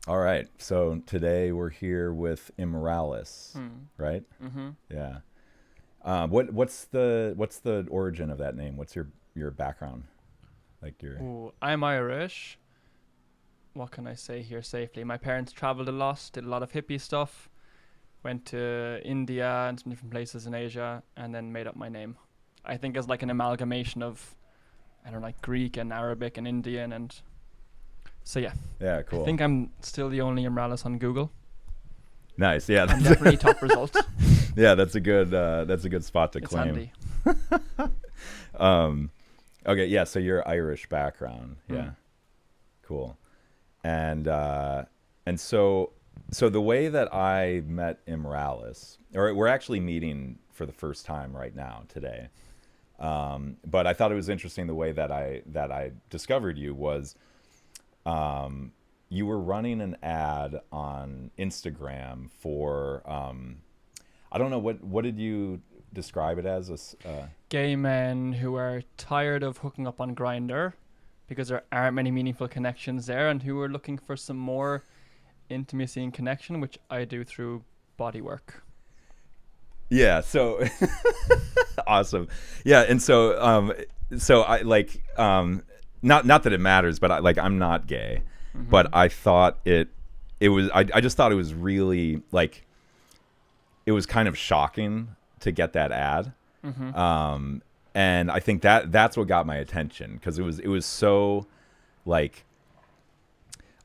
All right. So today we're here with Imralis, right? Mm-hmm. Yeah. What's the origin of that name? What's your background? Like your Ooh, I'm Irish. What can I say here safely? My parents traveled a lot, did a lot of hippie stuff, went to India and some different places in Asia, and then made up my name. I think as like an amalgamation of, I don't know, like Greek and Arabic and Indian. And so, yeah, Yeah, I cool. think I'm still the only Imralis on Google. Nice. Yeah, I'm definitely top result. yeah, that's a good spot to It's claim. handy. Um, okay, yeah. So your Irish background, Mm. yeah, cool. And and so the way that I met Imralis, or we're actually meeting for the first time right now today. But I thought it was interesting the way that I discovered you was you were running an ad on Instagram for I don't know what did you describe it as Gay men who are tired of hooking up on Grinder because there aren't many meaningful connections there and who are looking for some more intimacy and connection, which I do through body work. yeah, so awesome. Yeah, and so I like not that it matters, but I'm not gay, but Mm-hmm. I thought it was I just thought it was really like it was kind of shocking to get that ad. Mm-hmm. Um, and I think that's what got my attention because it was so like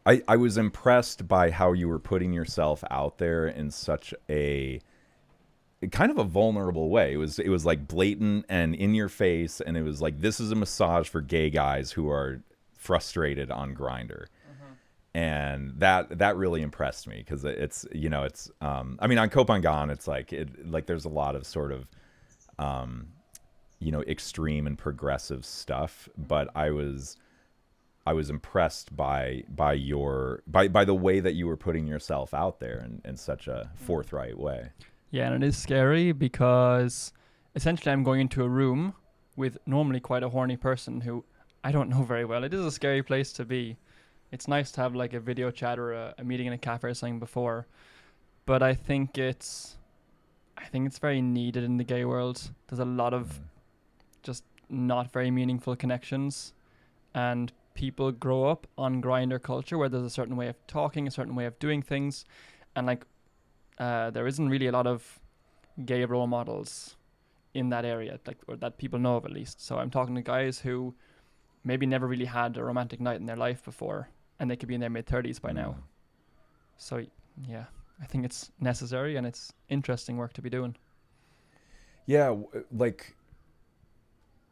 I was impressed by how you were putting yourself out there in such a kind of a vulnerable way. It was like blatant and in your face, and it was like this is a massage for gay guys who are frustrated on Grinder, Mm-hmm. and that really impressed me because it's I mean on Kopangan it's like there's a lot of sort of extreme and progressive stuff, but I was impressed by the way that you were putting yourself out there in such a Mm. forthright way. Yeah, and it is scary because essentially I'm going into a room with normally quite a horny person who I don't know very well. It is a scary place to be. It's nice to have like a video chat or a meeting in a cafe or something before, but I think it's very needed in the gay world. There's a lot of Mm. just not very meaningful connections, and people grow up on grinder culture where there's a certain way of talking, a certain way of doing things, and like there isn't really a lot of gay role models in that area, like or that people know of at least. So I'm talking to guys who maybe never really had a romantic night in their life before, and they could be in their mid 30s by now. Mm. So yeah, I think it's necessary and it's interesting work to be doing. Yeah, like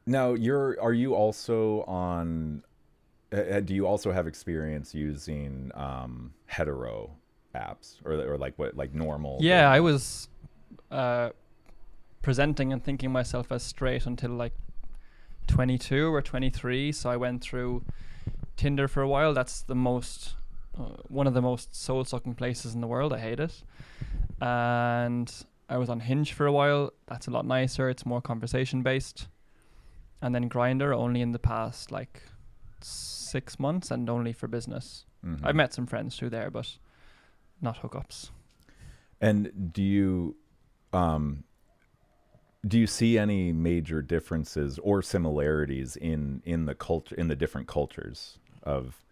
now are you also on do you also have experience using hetero apps or like what like normal Yeah, dating I apps? was uh, presenting and thinking myself as straight until like 22 or 23. So I went through Tinder for a while. That's one of the most soul sucking places in the world. I hate it. And I was on Hinge for a while. That's a lot nicer. It's more conversation based. And then Grinder only in the past like 6 months and only for business. I've Hmm. met some friends through there, but not hookups. And um do you see any major differences or similarities in the culture in the different cultures of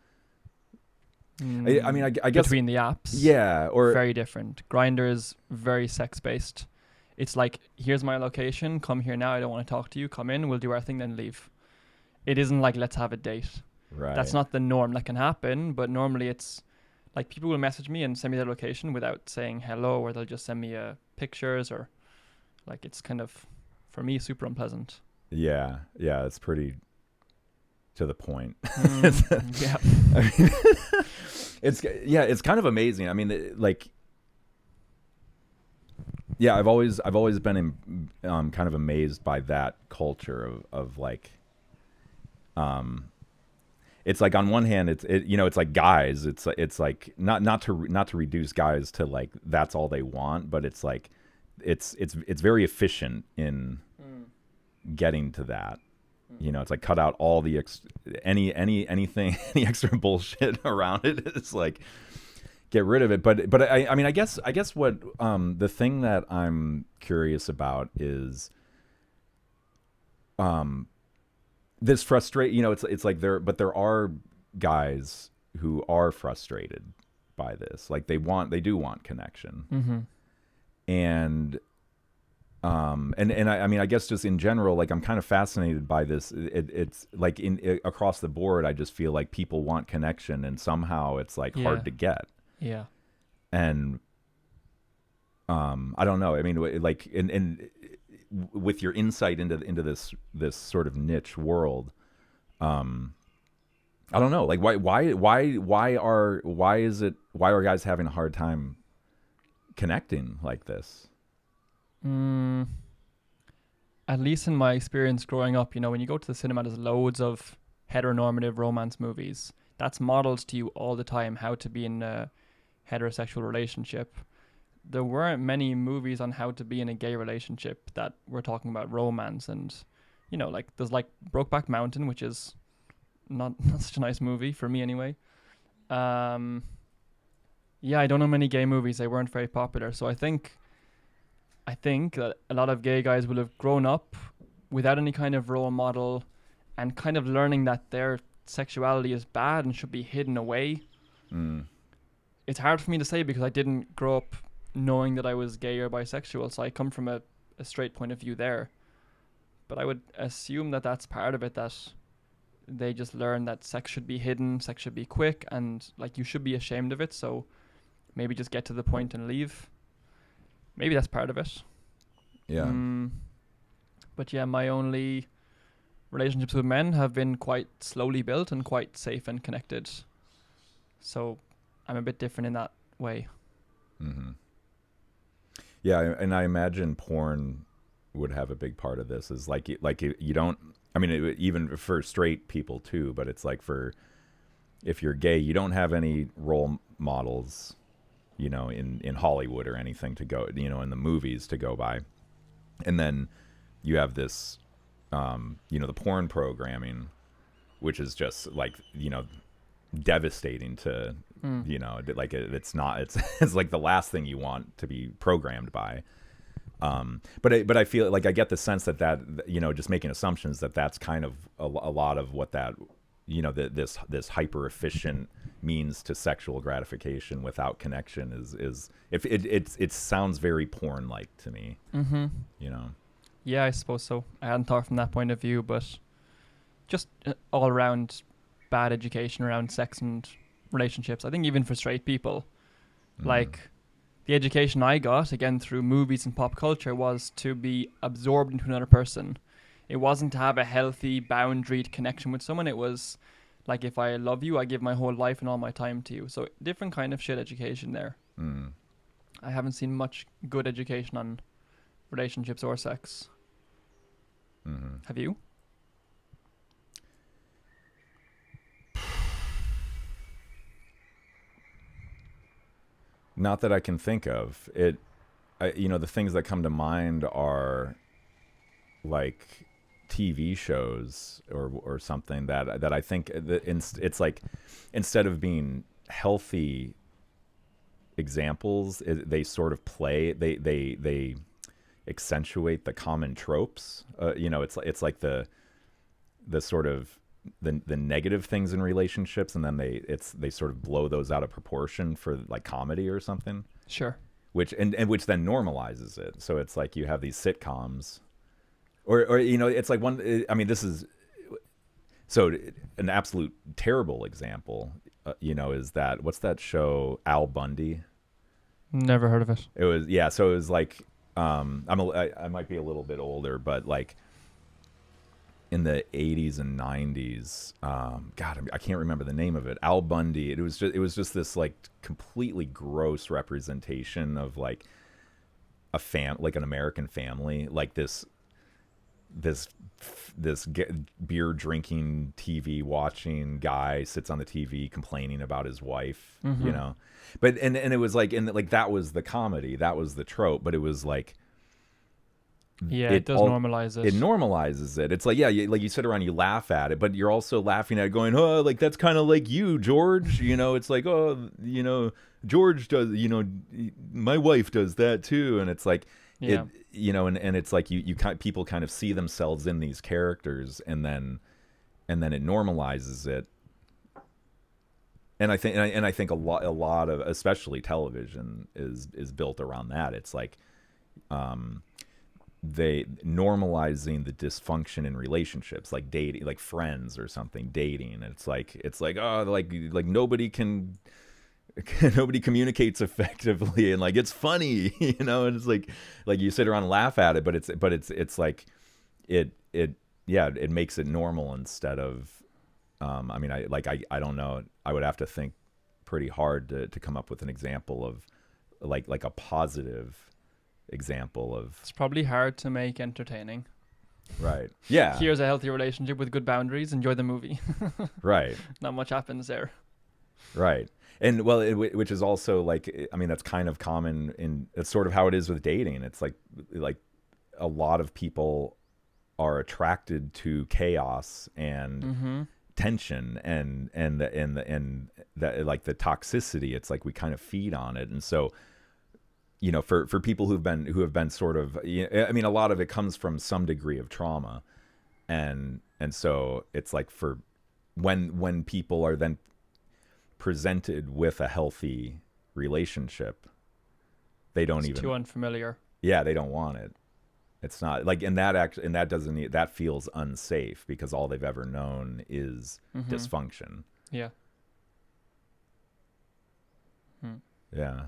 I mean I guess Between the apps, yeah or very different. Grinder is very sex based. It's like, here's my location, come here now, I don't want to talk to you, come in, we'll do our thing, then leave. It isn't like, let's have a date. That's right. not the norm. That can happen, but normally it's like people will message me and send me their location without saying hello, or they'll just send me pictures, or like it's kind of, for me, super unpleasant. Yeah, yeah, it's pretty to the point. Yeah. I mean, it's kind of amazing. I mean, like yeah, I've always been kind of amazed by that culture of like um it's like on one hand it's like guys it's like not to reduce guys to like that's all they want, but it's like it's very efficient in Mm. getting to that. Mm-hmm. It's like cut out all the anything any extra bullshit around it. It's like get rid of it. But I mean, I guess what the thing that I'm curious about is this frustrate. It's like there are guys who are frustrated by this. Like they do want connection, Mm-hmm. and I mean, I guess just in general, like I'm kind of fascinated by this. It's like across the board, I just feel like people want connection, and somehow it's like Yeah. hard to get. Yeah. And I don't know. I mean, like in with your insight into this sort of niche world, I don't know. Like why are guys having a hard time connecting like this? Mm, at least in my experience growing up, when you go to the cinema, there's loads of heteronormative romance movies. That's modeled to you all the time how to be in a heterosexual relationship. There weren't many movies on how to be in a gay relationship that were talking about romance, and like there's like Brokeback Mountain, which is not such a nice movie for me anyway. Yeah, I don't know many gay movies. They weren't very popular, so I think that a lot of gay guys will have grown up without any kind of role model, and kind of learning that their sexuality is bad and should be hidden away. Mm. It's hard for me to say because I didn't grow up knowing that I was gay or bisexual, so I come from a straight point of view there. But I would assume that that's part of it, that they just learn that sex should be hidden, sex should be quick, and like you should be ashamed of it, so maybe just get to the point and leave. Maybe that's part of it. Yeah. But yeah, my only relationships with men have been quite slowly built and quite safe and connected. So I'm a bit different in that way. Mm-hmm. Yeah, and I imagine porn would have a big part of this. Is like you don't. I mean, even for straight people too. But it's like if you're gay, you don't have any role models, in Hollywood or anything to go, in the movies to go by, and then you have this, the porn programming, which is just like devastating to. Like it's not. It's like the last thing you want to be programmed by. But I feel like I get the sense that just making assumptions that's kind of a lot of what that this hyper efficient means to sexual gratification without connection is if it sounds very porn like to me. Mm-hmm. Yeah, I suppose so. I hadn't thought from that point of view, but just all around bad education around sex and relationships. I think even for straight people, like the education I got, again through movies and pop culture, was to be absorbed into another person. It wasn't to have a healthy, boundaried connection with someone. It was like, if I love you, I give my whole life and all my time to you. So different kind of shit education there. I haven't seen much good education on relationships or sex. Have you? Not that I can think of it. The things that come to mind are like TV shows or something that I think it's like, instead of being healthy examples, they sort of they accentuate the common tropes. It's like the sort of the negative things in relationships, and then they sort of blow those out of proportion for like comedy or something. Sure. Which which then normalizes it. So it's like you have these sitcoms, or it's like one. I mean, this is so an absolute terrible example. Is that, what's that show, Al Bundy? Never heard of it. It was, yeah. So it was like, I might be a little bit older, but like in the 80s and 90s, God, I can't remember the name of it. Al Bundy. It was just this like completely gross representation of like like an American family, like this beer drinking, TV watching guy sits on the TV complaining about his wife, but and it was like, and like that was the comedy, that was the trope, but it was like Yeah, it it does all normalize it it. normalizes it. It's like, yeah, like you sit around, you laugh at it, but you're also laughing at it, going, "Oh, like that's kind of like you, George." It's like, "Oh, George does, my wife does that too," and it's like it, Yeah. and it's like people kind of see themselves in these characters, and then it normalizes it. And I think a lot of, especially television, is built around that. It's like, they normalizing the dysfunction in relationships, like dating, like friends or something, dating. It's like, oh, like nobody can nobody communicates effectively, and like it's funny, and it's like you sit around and laugh at it, but it's like it yeah, it makes it normal instead of, I mean, I don't know, I would have to think pretty hard to come up with an example of like a positive example of. It's probably hard to make entertaining. Right. Yeah. Here's a healthy relationship with good boundaries. Enjoy the movie. Right. Not much happens there. Right. And well, which is also like, I mean, that's kind of common it's sort of how it is with dating. It's like a lot of people are attracted to chaos and Mm-hmm. tension and that, like the toxicity. It's like we kind of feed on it. And so, for people who have been sort of, I mean, a lot of it comes from some degree of trauma. And so it's like, for when people are then presented with a healthy relationship, they don't It's even, too unfamiliar. yeah, they don't want it. It's not like, and that doesn't, that feels unsafe because all they've ever known is Mm-hmm. dysfunction. Yeah. Hmm. Yeah.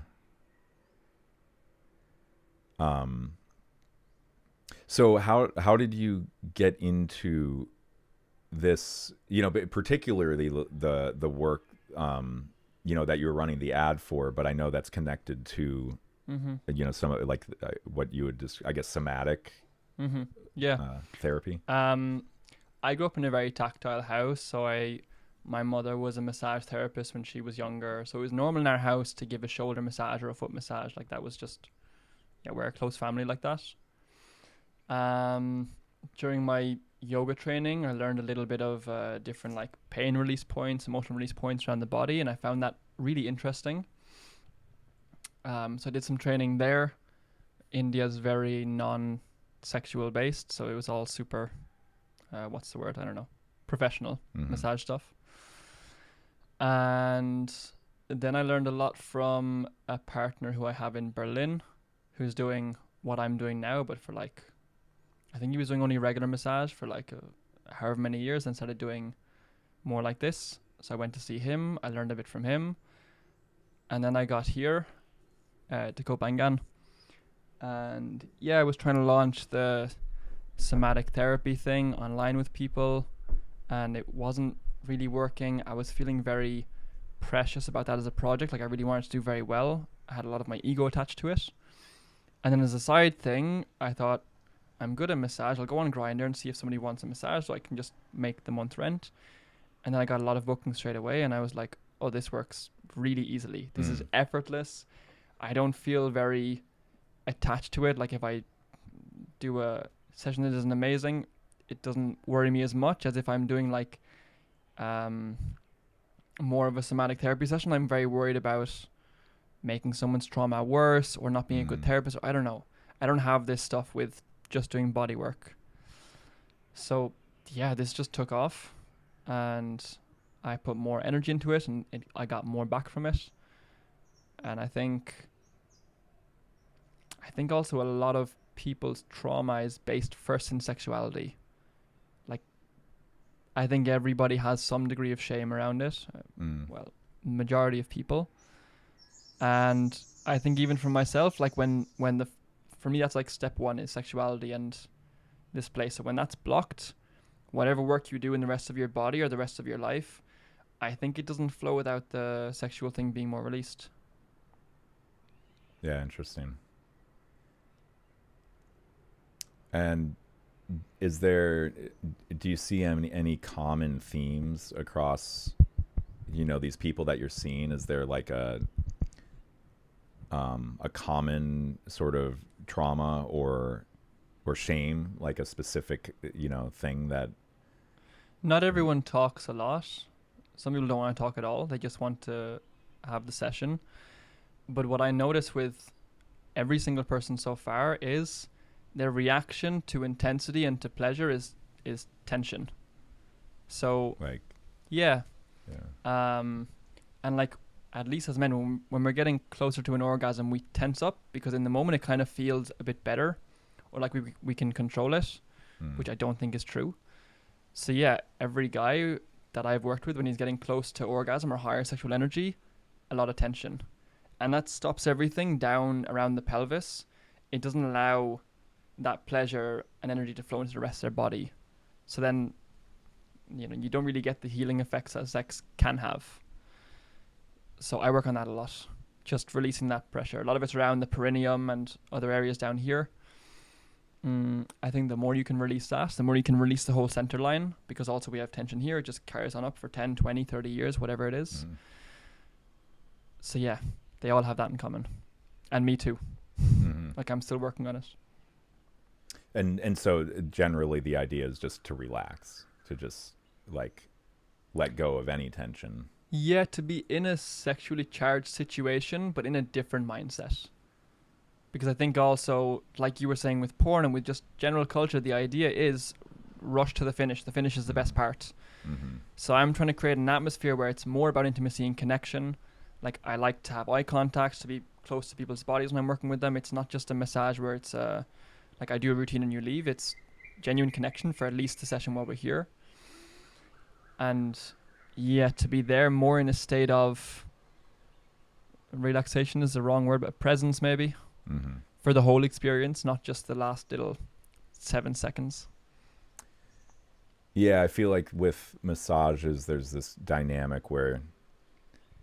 um so how did you get into this, but particularly the work, that you were running the ad for, but I know that's connected to, Mm-hmm. some like, what you would just, I guess, somatic, Mm-hmm. Yeah. therapy. Um, I grew up in a very tactile house, so my mother was a massage therapist when she was younger, so it was normal in our house to give a shoulder massage or a foot massage. Like that was just, yeah, we're a close family like that. Um, During my yoga training, I learned a little bit of different like pain release points, emotional release points around the body, and I found that really interesting. So I did some training there. India's very non-sexual based, so it was all super. What's the word? I don't know. Professional Hmm. massage stuff. And then I learned a lot from a partner who I have in Berlin, who's doing what I'm doing now, but for like, I think he was doing only regular massage for like however many years, and started doing more like this. So I went to see him. I learned a bit from him, and then I got here to Copenhagen, and yeah, I was trying to launch the somatic therapy thing online with people, and it wasn't really working. I was feeling very precious about that as a project. Like I really wanted to do very well. I had a lot of my ego attached to it. And then as a side thing, I thought, I'm good at massage. I'll go on Grindr and see if somebody wants a massage so I can just make the month rent. And then I got a lot of bookings straight away, and I was like, oh, this works really easily. This is effortless. I don't feel very attached to it. Like if I do a session that isn't amazing, it doesn't worry me as much as if I'm doing like more of a somatic therapy session. I'm very worried about making someone's trauma worse or not being a good therapist. Or I don't know. I don't have this stuff with just doing body work. So yeah, this just took off, and I put more energy into it, and I got more back from it. And I think also a lot of people's trauma is based first in sexuality. Like I think everybody has some degree of shame around it. Well, majority of people. And I think even for myself, like when for me, that's like step one is sexuality and this place. So when that's blocked, whatever work you do in the rest of your body or the rest of your life, I think it doesn't flow without the sexual thing being more released. Yeah, interesting. And do you see any common themes across, these people that you're seeing? Is there like a common sort of trauma or or shame, like a specific, thing that. Not everyone talks a lot. Some people don't want to talk at all. They just want to have the session. But what I notice with every single person so far is their reaction to intensity and to pleasure is tension. So Like, yeah. yeah. And like, at least as men, when we're getting closer to an orgasm, we tense up because in the moment it kind of feels a bit better, or like we can control it, which I don't think is true. So yeah, every guy that I've worked with, when he's getting close to orgasm or higher sexual energy, a lot of tension. And that stops everything down around the pelvis. It doesn't allow that pleasure and energy to flow into the rest of their body. So then, you don't really get the healing effects that sex can have. So I work on that a lot, just releasing that pressure. A lot of it's around the perineum and other areas down here. I think the more you can release that, the more you can release the whole center line, because also we have tension here. It just carries on up for 10, 20, 30 years, whatever it is. So yeah, they all have that in common. And me too. Like, I'm still working on it. And so generally the idea is just to relax, to just like let go of any tension. Yeah, to be in a sexually charged situation, but in a different mindset. Because I think also, like you were saying with porn and with just general culture, the idea is rush to the finish. The finish is the best part. So I'm trying to create an atmosphere where it's more about intimacy and connection. Like, I like to have eye contact, to be close to people's bodies when I'm working with them. It's not just a massage where it's like I do a routine and you leave. It's genuine connection for at least the session while we're here. And yeah, to be there more in a state of relaxation is the wrong word, but presence maybe. For the whole experience, not just the last little 7 seconds. Yeah, I feel like with massages, there's this dynamic where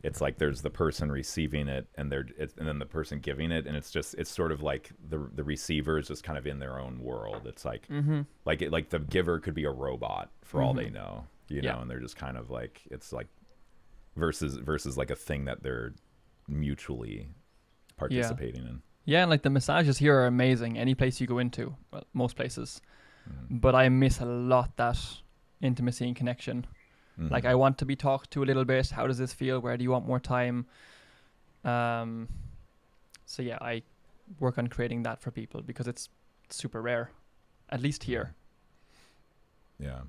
it's like there's the person receiving it and then the person giving it, and it's sort of like the receiver is just kind of in their own world. It's like like the giver could be a robot for all they know, know, and they're just kind of like, it's like versus like a thing that they're mutually participating in. Yeah, and like the massages here are amazing. Any place you go into, well, most places. But I miss a lot that intimacy and connection. Like, I want to be talked to a little bit. How does this feel? Where do you want more time? So yeah, I work on creating that for people because it's super rare, at least here. Yeah.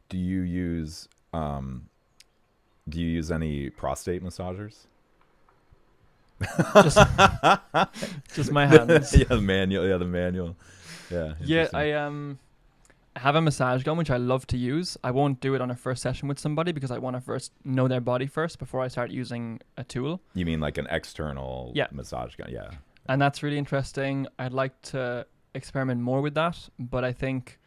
Do you use any prostate massagers? just my hands. The manual. Yeah, I have a massage gun which I love to use. I won't do it on a first session with somebody because I want to first know their body first before I start using a tool. You mean like an external massage gun? Yeah. And that's really interesting. I'd like to experiment more with that, but I think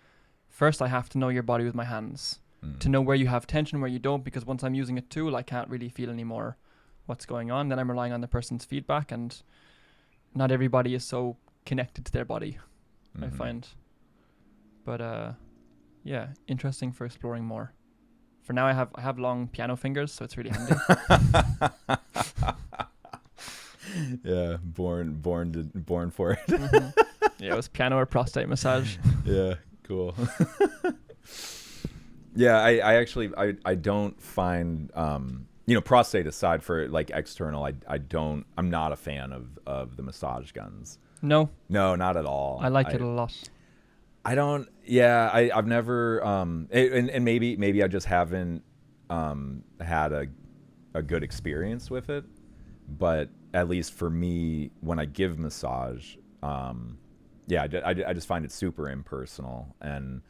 first I have to know your body with my hands to know where you have tension, where you don't, because once I'm using a tool, I can't really feel anymore what's going on. Then I'm relying on the person's feedback, and not everybody is so connected to their body, I find. But yeah, interesting for exploring more. For now, I have long piano fingers, so it's really handy. Yeah, born for it. Yeah, it was piano or prostate massage. Yeah, cool. Yeah, I actually don't find prostate aside, for like external, I'm not a fan of the massage guns. No, not at all. I like it a lot. I don't. Yeah, I've never. And maybe I just haven't had a good experience with it. But at least for me, when I give massage, I just find it super impersonal, and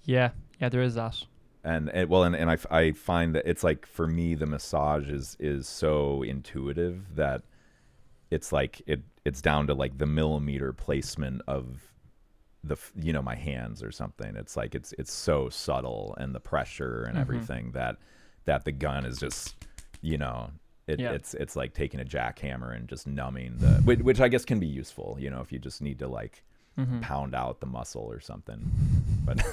yeah, there is that. And I find that it's like, for me, the massage is so intuitive that it's like it's down to like the millimeter placement of my hands or something. It's like it's so subtle, and the pressure and everything that the gun is just it's like taking a jackhammer and just numbing which I guess can be useful, if you just need to like pound out the muscle or something. But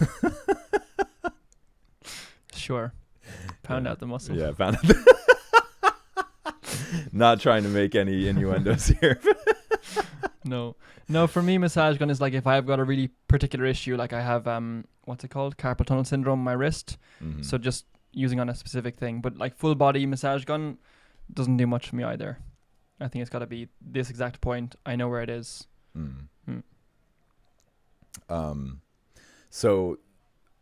sure, pound out the muscle. Yeah, pound out. Not trying to make any innuendos here. No, no. For me, massage gun is like if I've got a really particular issue, like I have what's it called, carpal tunnel syndrome, on my wrist. Hmm. So just using on a specific thing, but like full body massage gun doesn't do much for me either. I think it's got to be this exact point. I know where it is. Mm. Mm. So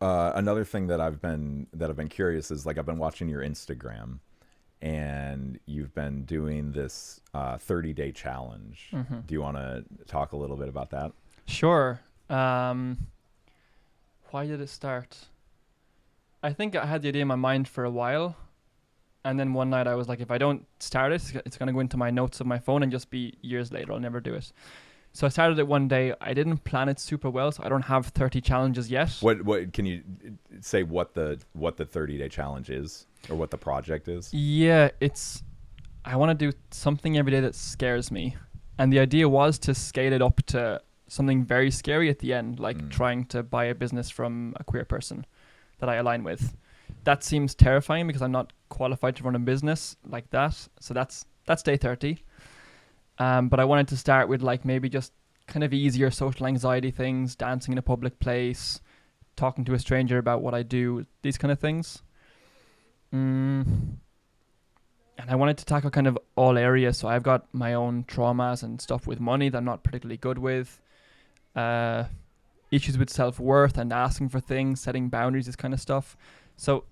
another thing that I've been curious is, like, I've been watching your Instagram, and you've been doing this 30-day challenge. Mm-hmm. Do you want to talk a little bit about that? Sure. Why did it start? I think I had the idea in my mind for a while, and then one night I was like, if I don't start it, it's going to go into my notes of my phone and just be years later. I'll never do it. So I started it one day. I didn't plan it super well, so I don't have 30 challenges yet. What can you say what the 30-day challenge is, or what the project is? Yeah, I want to do something every day that scares me. And the idea was to scale it up to something very scary at the end, like trying to buy a business from a queer person that I align with. That seems terrifying because I'm not qualified to run a business like that. So that's day 30. But I wanted to start with like maybe just kind of easier social anxiety things, dancing in a public place, talking to a stranger about what I do, these kind of things. And I wanted to tackle kind of all areas. So I've got my own traumas and stuff with money that I'm not particularly good with. Issues with self-worth and asking for things, setting boundaries, this kind of stuff. So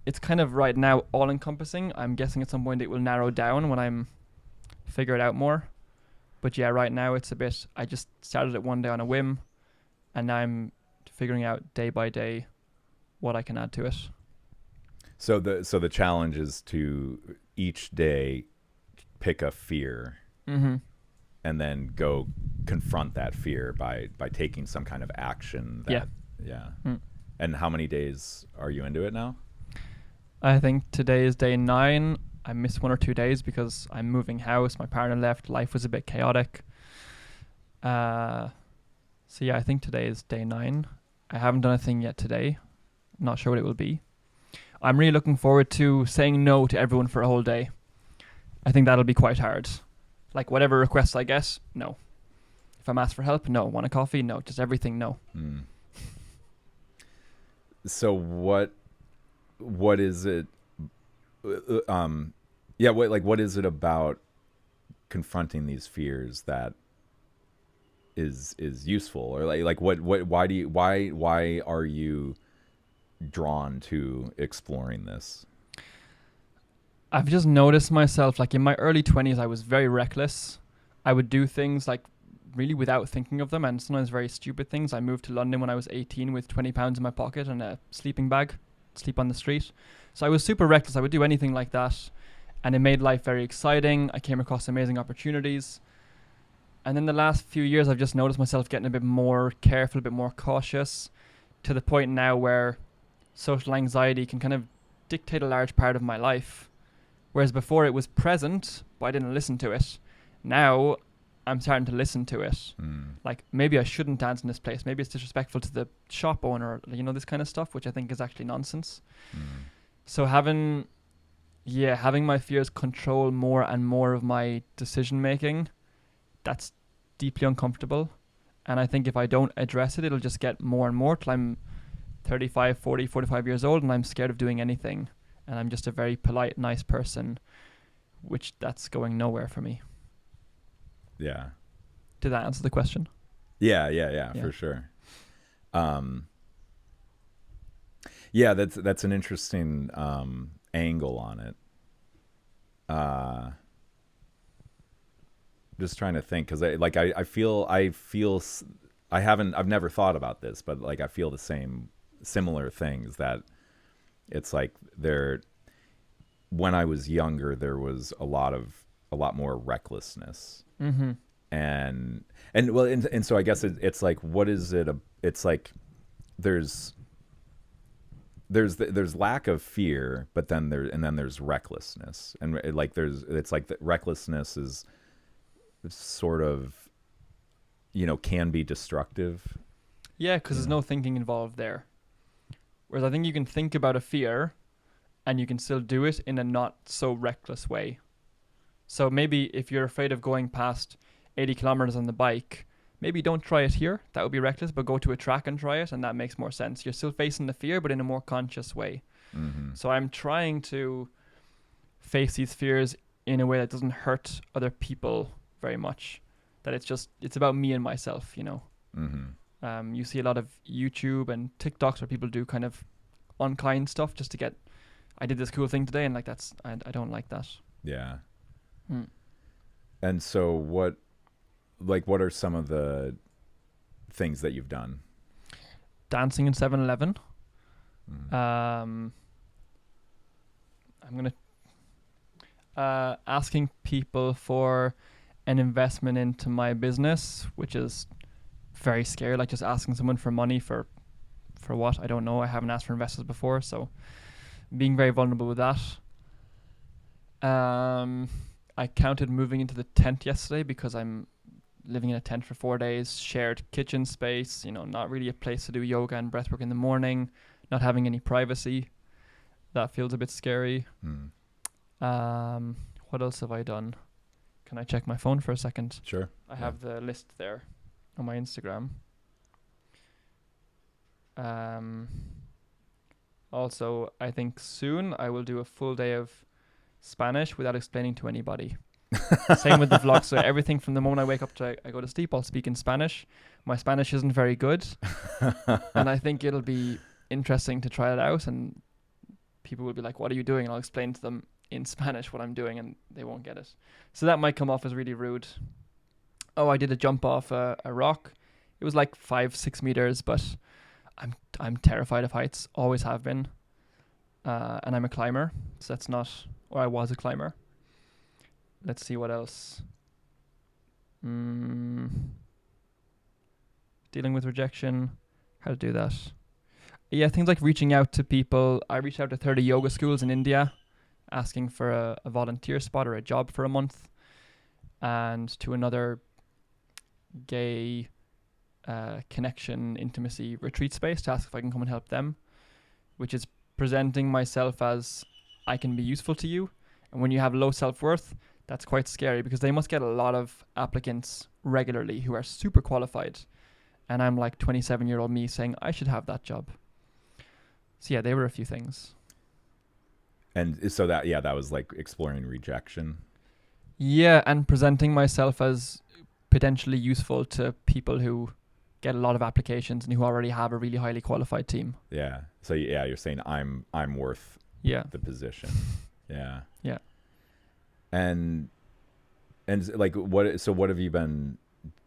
it's kind of right now all-encompassing. I'm guessing at some point it will narrow down when I'm figure it out more. But yeah, right now it's a bit, I just started it one day on a whim, and now I'm figuring out day by day what I can add to it. So the challenge is to each day pick a fear, and then go confront that fear by taking some kind of action. Yeah. And how many days are you into it now? I think today is day 9. I missed 1 or 2 days because I'm moving house. My partner left. Life was a bit chaotic. So yeah, I think today is day 9. I haven't done a thing yet today. Not sure what it will be. I'm really looking forward to saying no to everyone for a whole day. I think that'll be quite hard. Like whatever requests I get, no. If I'm asked for help, no. Want a coffee? No. Just everything, no. So what is it? What is it about confronting these fears that is useful, or why are you drawn to exploring this? I've just noticed myself, like in my early 20s, I was very reckless. I would do things like really without thinking of them, and sometimes very stupid things. I moved to London when I was 18 with 20 pounds in my pocket and a sleeping bag, sleep on the street. So I was super reckless. I would do anything like that, and it made life very exciting. I came across amazing opportunities. And then the last few years, I've just noticed myself getting a bit more careful, a bit more cautious, to the point now where social anxiety can kind of dictate a large part of my life. Whereas before it was present, but I didn't listen to it. Now I'm starting to listen to it. Like, maybe I shouldn't dance in this place. Maybe it's disrespectful to the shop owner, this kind of stuff, which I think is actually nonsense. So having my fears control more and more of my decision making, that's deeply uncomfortable. And I think if I don't address it, it'll just get more and more till I'm 35, 40, 45 years old and I'm scared of doing anything. And I'm just a very polite, nice person, which that's going nowhere for me. Yeah. Did that answer the question? Yeah, for sure. Yeah, that's an interesting angle on it. Just trying to think, because I've never thought about this, but like I feel the similar things, that it's like when I was younger, there was a lot more recklessness. And so I guess it's like, what is it? It's like there's lack of fear, but then there's recklessness, and it's like that recklessness is sort of, can be destructive. Yeah, because there's no thinking involved there. Whereas I think you can think about a fear and you can still do it in a not so reckless way. So maybe if you're afraid of going past 80 kilometers on the bike, maybe don't try it here. That would be reckless, but go to a track and try it, and that makes more sense. You're still facing the fear, but in a more conscious way. Mm-hmm. So I'm trying to face these fears in a way that doesn't hurt other people very much. That it's about me and myself, you know. Mm-hmm. You see a lot of YouTube and TikToks where people do kind of unkind stuff just to get, I did this cool thing today, and like I don't like that. Yeah. Hmm. And so what are some of the things that you've done? Dancing in 7-Eleven. Mm-hmm. I'm gonna asking people for an investment into my business, which is very scary. Like just asking someone for money for what? I don't know. I haven't asked for investors before, so being very vulnerable with that. I counted moving into the tent yesterday because I'm living in a tent for 4 days, shared kitchen space, you know, not really a place to do yoga and breathwork in the morning, not having any privacy. That feels a bit scary. What else have I done? Can I check my phone for a second? Sure. I have the list there on my Instagram. Also, I think soon I will do a full day of Spanish without explaining to anybody. Same with the vlog. So everything from the moment I wake up to I go to sleep, I'll speak in Spanish. My Spanish isn't very good. And I think it'll be interesting to try it out. And people will be like, what are you doing? And I'll explain to them in Spanish what I'm doing, and they won't get it. So that might come off as really rude. Oh, I did a jump off a rock. It was like 5-6 meters, but I'm terrified of heights. Always have been. And I'm a climber. So that's not, or I was a climber. Let's see what else. Dealing with rejection. How to do that. Yeah, things like reaching out to people. I reached out to 30 yoga schools in India, asking for a volunteer spot or a job for a month. And to another gay connection, intimacy retreat space to ask if I can come and help them, which is presenting myself as I can be useful to you. And when you have low self-worth, that's quite scary because they must get a lot of applicants regularly who are super qualified. And I'm like 27-year-old me saying I should have that job. So yeah, they were a few things. And so that was like exploring rejection. Yeah, and presenting myself as potentially useful to people who get a lot of applications and who already have a really highly qualified team. Yeah. So yeah, you're saying I'm worth the position. Yeah. Yeah. And like what have you been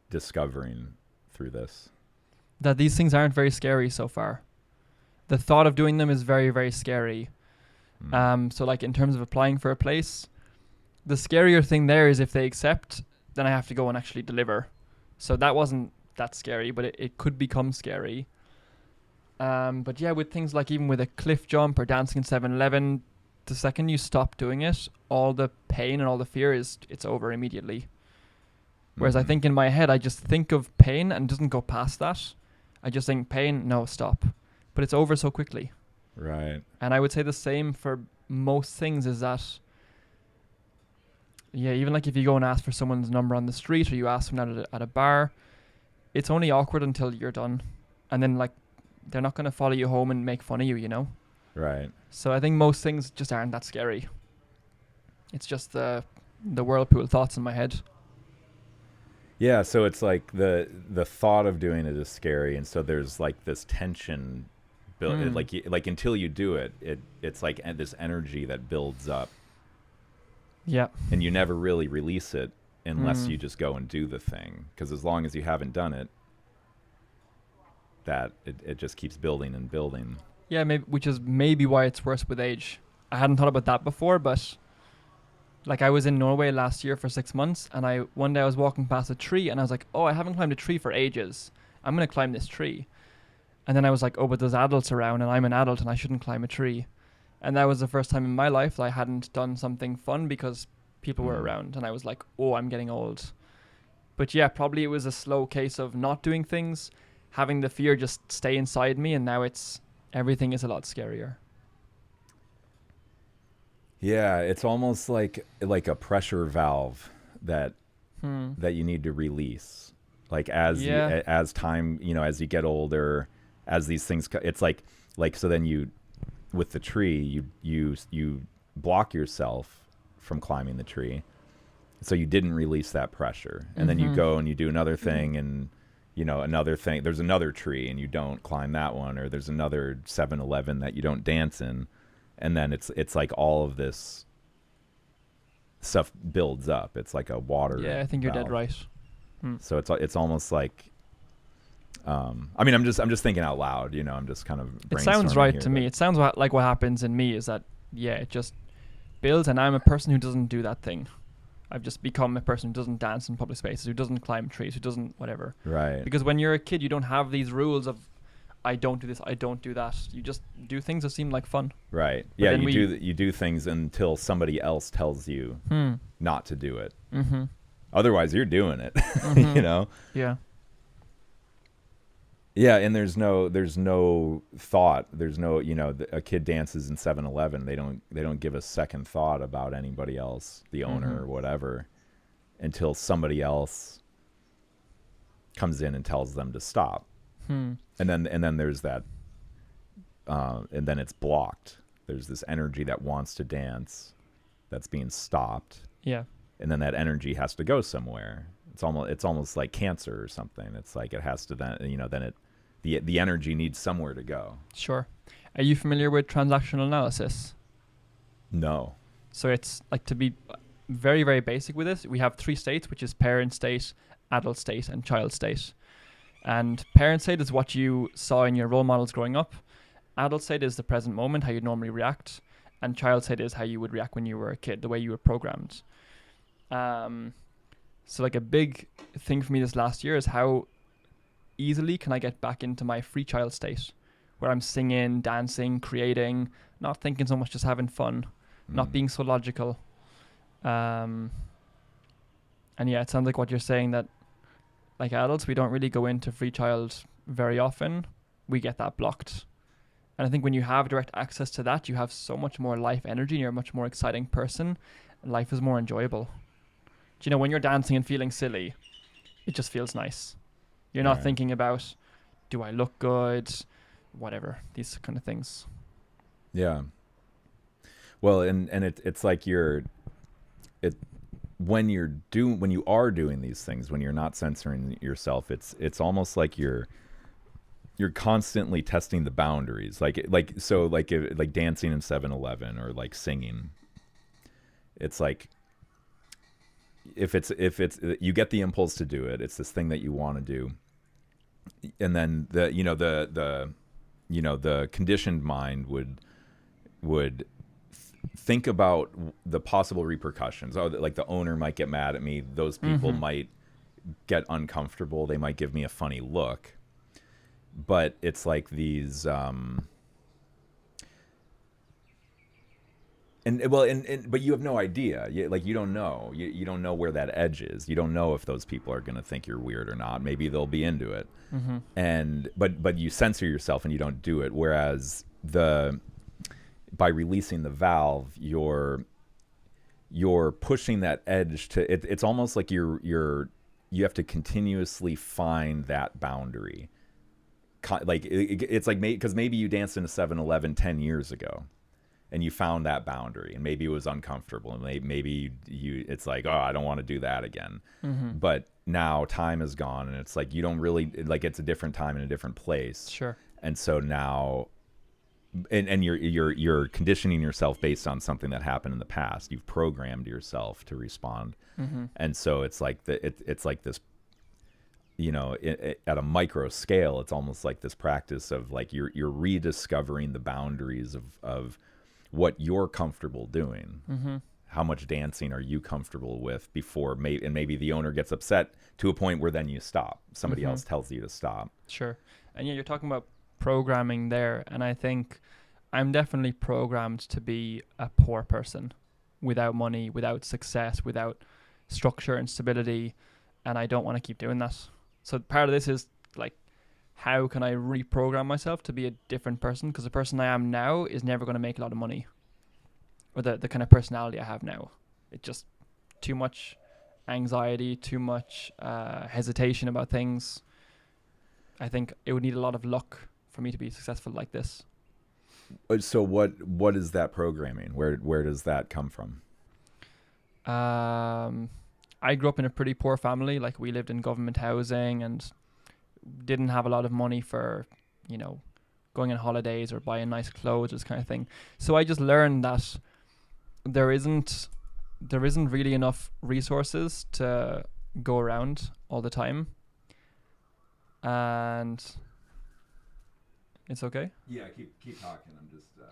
discovering through this? That these things aren't very scary so far. The thought of doing them is very, very scary. So like in terms of applying for a place, the scarier thing there is if they accept, then I have to go and actually deliver. So that wasn't that scary, but it could become scary. But yeah, with things like even with a cliff jump or dancing in 7-Eleven, the second you stop doing it, all the pain and all the fear it's over immediately. Whereas I think in my head, I just think of pain and it doesn't go past that. I just think pain, no, stop. But it's over so quickly. Right. And I would say the same for most things is that, yeah, even like if you go and ask for someone's number on the street or you ask someone at a bar, it's only awkward until you're done. And then like they're not going to follow you home and make fun of you, you know? Right. So I think most things just aren't that scary. It's just the whirlpool thoughts in my head. Yeah, so it's like the thought of doing it is scary, and so there's like this tension built like until you do it, it's like this energy that builds up. Yeah. And you never really release it unless you just go and do the thing, because as long as you haven't done it, that it just keeps building and building. Yeah, which is maybe why it's worse with age. I hadn't thought about that before, but like I was in Norway last year for 6 months, and one day I was walking past a tree and I was like, oh, I haven't climbed a tree for ages. I'm going to climb this tree. And then I was like, oh, but there's adults around and I'm an adult and I shouldn't climb a tree. And that was the first time in my life that I hadn't done something fun because people were around, and I was like, oh, I'm getting old. But yeah, probably it was a slow case of not doing things, having the fear just stay inside me, and now everything is a lot scarier. Yeah, it's almost like a pressure valve that that you need to release. Like Yeah. as time, as you get older, as these things, it's like so then you, with the tree, you block yourself from climbing the tree, so you didn't release that pressure, and then you go and you do another thing, and another thing, there's another tree and you don't climb that one, or there's another 7-Eleven that you don't dance in, and then it's like all of this stuff builds up. It's like a water Yeah, I think you're dead valve. right. So it's almost like, I mean, I'm just thinking out loud. I'm just kind of brainstorming It sounds right here, to me. It sounds like what happens in me is that, yeah, it just builds, and I'm a person who doesn't do that thing. I've just become a person who doesn't dance in public spaces, who doesn't climb trees, who doesn't whatever. right. Because when you're a kid, you don't have these rules of, I don't do this, I don't do that. You just do things that seem like fun. Right. But Yeah, then you do things until somebody else tells you not to do it. Mm-hmm. Otherwise, you're doing it. Yeah. Yeah, and there's no thought. There's no, a kid dances in 7-Eleven. They don't give a second thought about anybody else, the owner or whatever, until somebody else comes in and tells them to stop. And then there's that, and then it's blocked. There's this energy that wants to dance, that's being stopped. Yeah. And then that energy has to go somewhere. It's almost like cancer or something. It's like it has to then the energy needs somewhere to go. Sure. Are you familiar with transactional analysis? No. So it's like, to be very, very basic with this, we have 3 states, which is parent state, adult state, and child state. And parent state is what you saw in your role models growing up. Adult state is the present moment, how you normally react. And child state is how you would react when you were a kid, the way you were programmed. So like a big thing for me this last year is how easily can I get back into my free child state, where I'm singing, dancing, creating, not thinking so much, just having fun, not being so logical. And yeah, it sounds like what you're saying, that like adults, we don't really go into free child very often. We get that blocked. And I think when you have direct access to that, you have so much more life energy and you're a much more exciting person. And life is more enjoyable. Do you know, when you're dancing and feeling silly, it just feels nice. You're not thinking about, do I look good? Whatever, these kind of things. Yeah. Well, and it's like when you are doing these things, when you're not censoring yourself, it's almost like you're constantly testing the boundaries. Like dancing in 7-Eleven or like singing. It's like, if it's you get the impulse to do it, it's this thing that you want to do, and then the conditioned mind would think about the possible repercussions. Oh, like the owner might get mad at me, those people might get uncomfortable, they might give me a funny look. But it's like these but you have no idea. You don't know. You don't know where that edge is. You don't know if those people are going to think you're weird or not. Maybe they'll be into it. But you censor yourself and you don't do it. Whereas by releasing the valve, you're pushing that edge to it. It's almost like you have to continuously find that boundary. Like it's like, because maybe you danced in a 7-Eleven 10 years ago. And you found that boundary, and maybe it was uncomfortable, and maybe it's like, oh, I don't want to do that again. But now time is gone, and it's like you don't really, like, it's a different time and a different place. Sure. And so now, and you're conditioning yourself based on something that happened in the past. You've programmed yourself to respond, and so it's like it's like this. At a micro scale, it's almost like this practice of like you're rediscovering the boundaries of what you're comfortable doing. How much dancing are you comfortable with before maybe the owner gets upset to a point where then you stop. Somebody else tells you to stop. Sure. And yeah, you're talking about programming there, and I think I'm definitely programmed to be a poor person, without money, without success, without structure and stability, and I don't want to keep doing that. So part of this is like, how can I reprogram myself to be a different person? Because the person I am now is never going to make a lot of money, or the kind of personality I have now. It's just too much anxiety, too much hesitation about things. I think it would need a lot of luck for me to be successful like this. So what is that programming? Where does that come from? I grew up in a pretty poor family. Like, we lived in government housing and didn't have a lot of money for, going on holidays or buying nice clothes, this kind of thing. So I just learned that there isn't really enough resources to go around all the time. And it's okay. Yeah, keep talking. I'm just gonna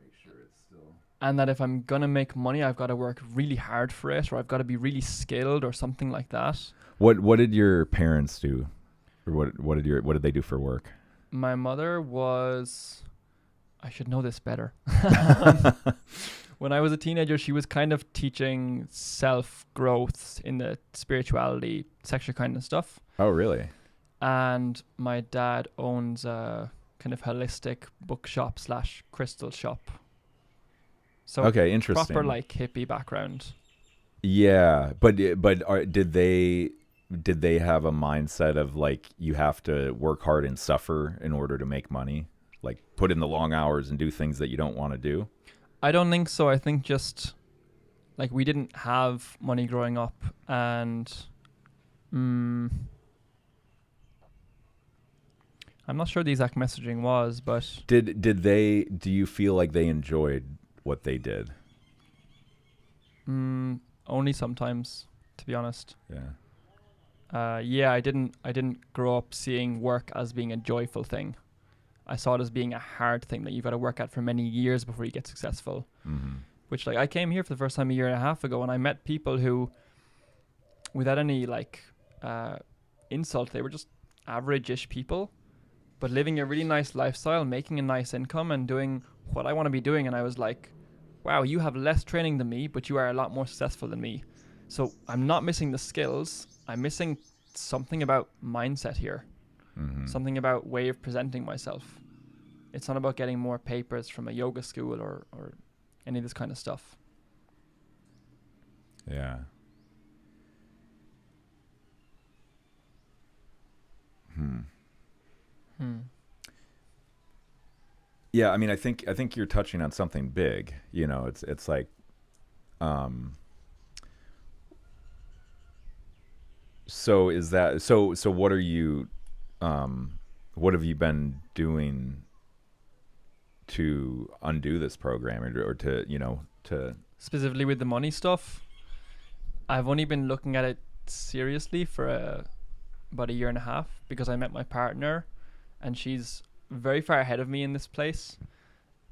make sure it's still. And that if I'm gonna make money, I've got to work really hard for it, or I've got to be really skilled, or something like that. What did your parents do, or what did they do for work? My mother was, I should know this better. When I was a teenager, she was kind of teaching self-growth in the spirituality, sexual kind of stuff. Oh, really? And my dad owns a kind of holistic bookshop / crystal shop. So okay, interesting. Proper like hippie background. Yeah, but did they have a mindset of like you have to work hard and suffer in order to make money, like put in the long hours and do things that you don't want to do? I don't think so. I think just like we didn't have money growing up, and I'm not sure the exact messaging was, but do you feel like they enjoyed what they did? Only sometimes, to be honest. Yeah. I didn't grow up seeing work as being a joyful thing. I saw it as being a hard thing that you've got to work at for many years before you get successful. Mm-hmm. Which, like, I came here for the first time a year and a half ago, and I met people who, without any insult, they were just average-ish people, but living a really nice lifestyle, making a nice income, and doing what I want to be doing. And I was like, wow, you have less training than me, but you are a lot more successful than me. So I'm not missing the skills. I'm missing something about mindset here. Mm-hmm. Something about way of presenting myself. It's not about getting more papers from a yoga school or any of this kind of stuff. Yeah. Yeah, I mean, I think you're touching on something big. It's like, so is that so? What are you? What have you been doing to undo this program, or to specifically with the money stuff? I've only been looking at it seriously for about a year and a half, because I met my partner, and she's very far ahead of me in this place,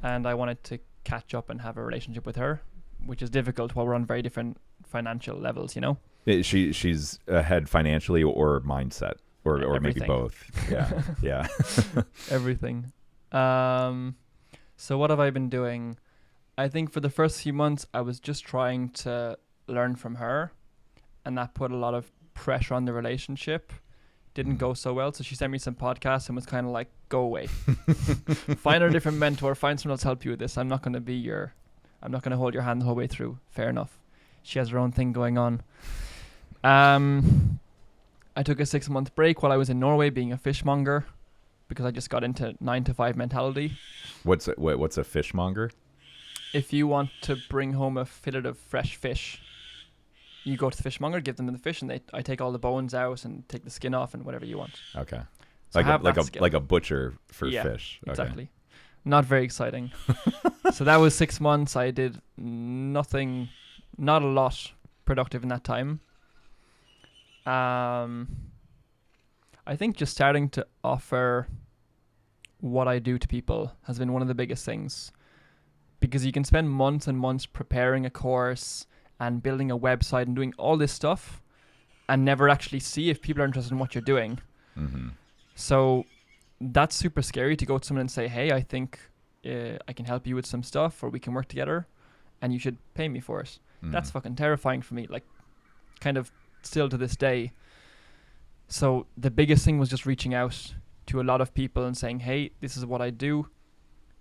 and I wanted to catch up and have a relationship with her, which is difficult while we're on very different financial levels. She's ahead financially or mindset. Or maybe both. Yeah. Yeah. Everything. So what have I been doing? I think for the first few months, I was just trying to learn from her, and that put a lot of pressure on the relationship. Didn't go so well. So she sent me some podcasts and was kind of like, go away. Find a different mentor. Find someone else to help you with this. I'm not going to hold your hand the whole way through. Fair enough. She has her own thing going on. I took a 6-month break while I was in Norway being a fishmonger, because I just got into 9-to-5 mentality. What's a fishmonger? If you want to bring home a fillet of fresh fish, you go to the fishmonger, give them the fish, and I take all the bones out and take the skin off and whatever you want. Okay. So like a butcher for fish. Okay. Exactly. Not very exciting. So that was 6 months. I did nothing, not a lot productive in that time. I think just starting to offer what I do to people has been one of the biggest things, because you can spend months and months preparing a course and building a website and doing all this stuff and never actually see if people are interested in what you're doing. Mm-hmm. So that's super scary to go to someone and say, hey, I think I can help you with some stuff, or we can work together and you should pay me for it. Mm-hmm. That's fucking terrifying for me, like kind of still to this day. So the biggest thing was just reaching out to a lot of people and saying, hey, this is what I do.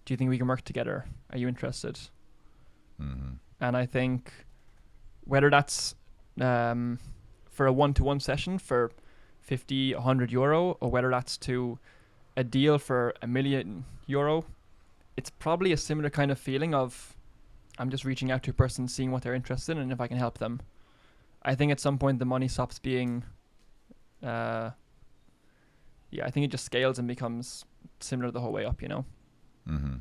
Do you think we can work together? Are you interested? Mm-hmm. And I think whether that's for a one-to-one session for 50, €100, or whether that's to a deal for €1 million, it's probably a similar kind of feeling of I'm just reaching out to a person, seeing what they're interested in, and if I can help them. I think at some point the money stops being, I think it just scales and becomes similar the whole way up, Mm-hmm.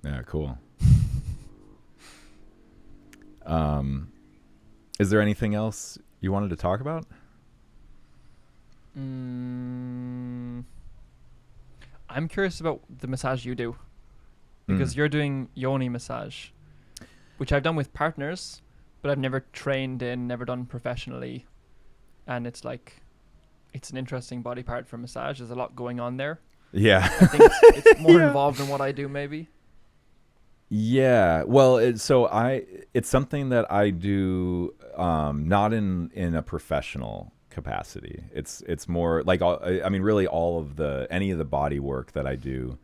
Yeah, cool. Is there anything else you wanted to talk about? I'm curious about the massage you do, because you're doing yoni massage, which I've done with partners, but I've never trained in, never done professionally. And it's an interesting body part for massage. There's a lot going on there. Yeah. I think it's more involved than what I do, maybe. Yeah. Well, it's something that I do, not in a professional capacity. It's more like, I mean, really all of any of the body work that I do,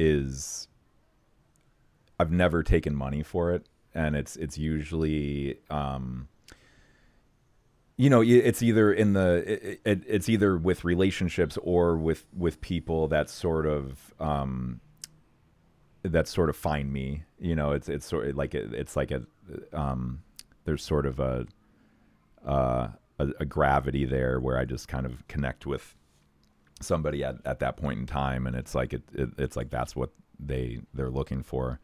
is I've never taken money for it. And it's usually, it's either it's either with relationships or with people that sort of find me. It's sort of like it's like there's sort of a gravity there where I just kind of connect with somebody at that point in time, and it's like it's like that's what they're looking for.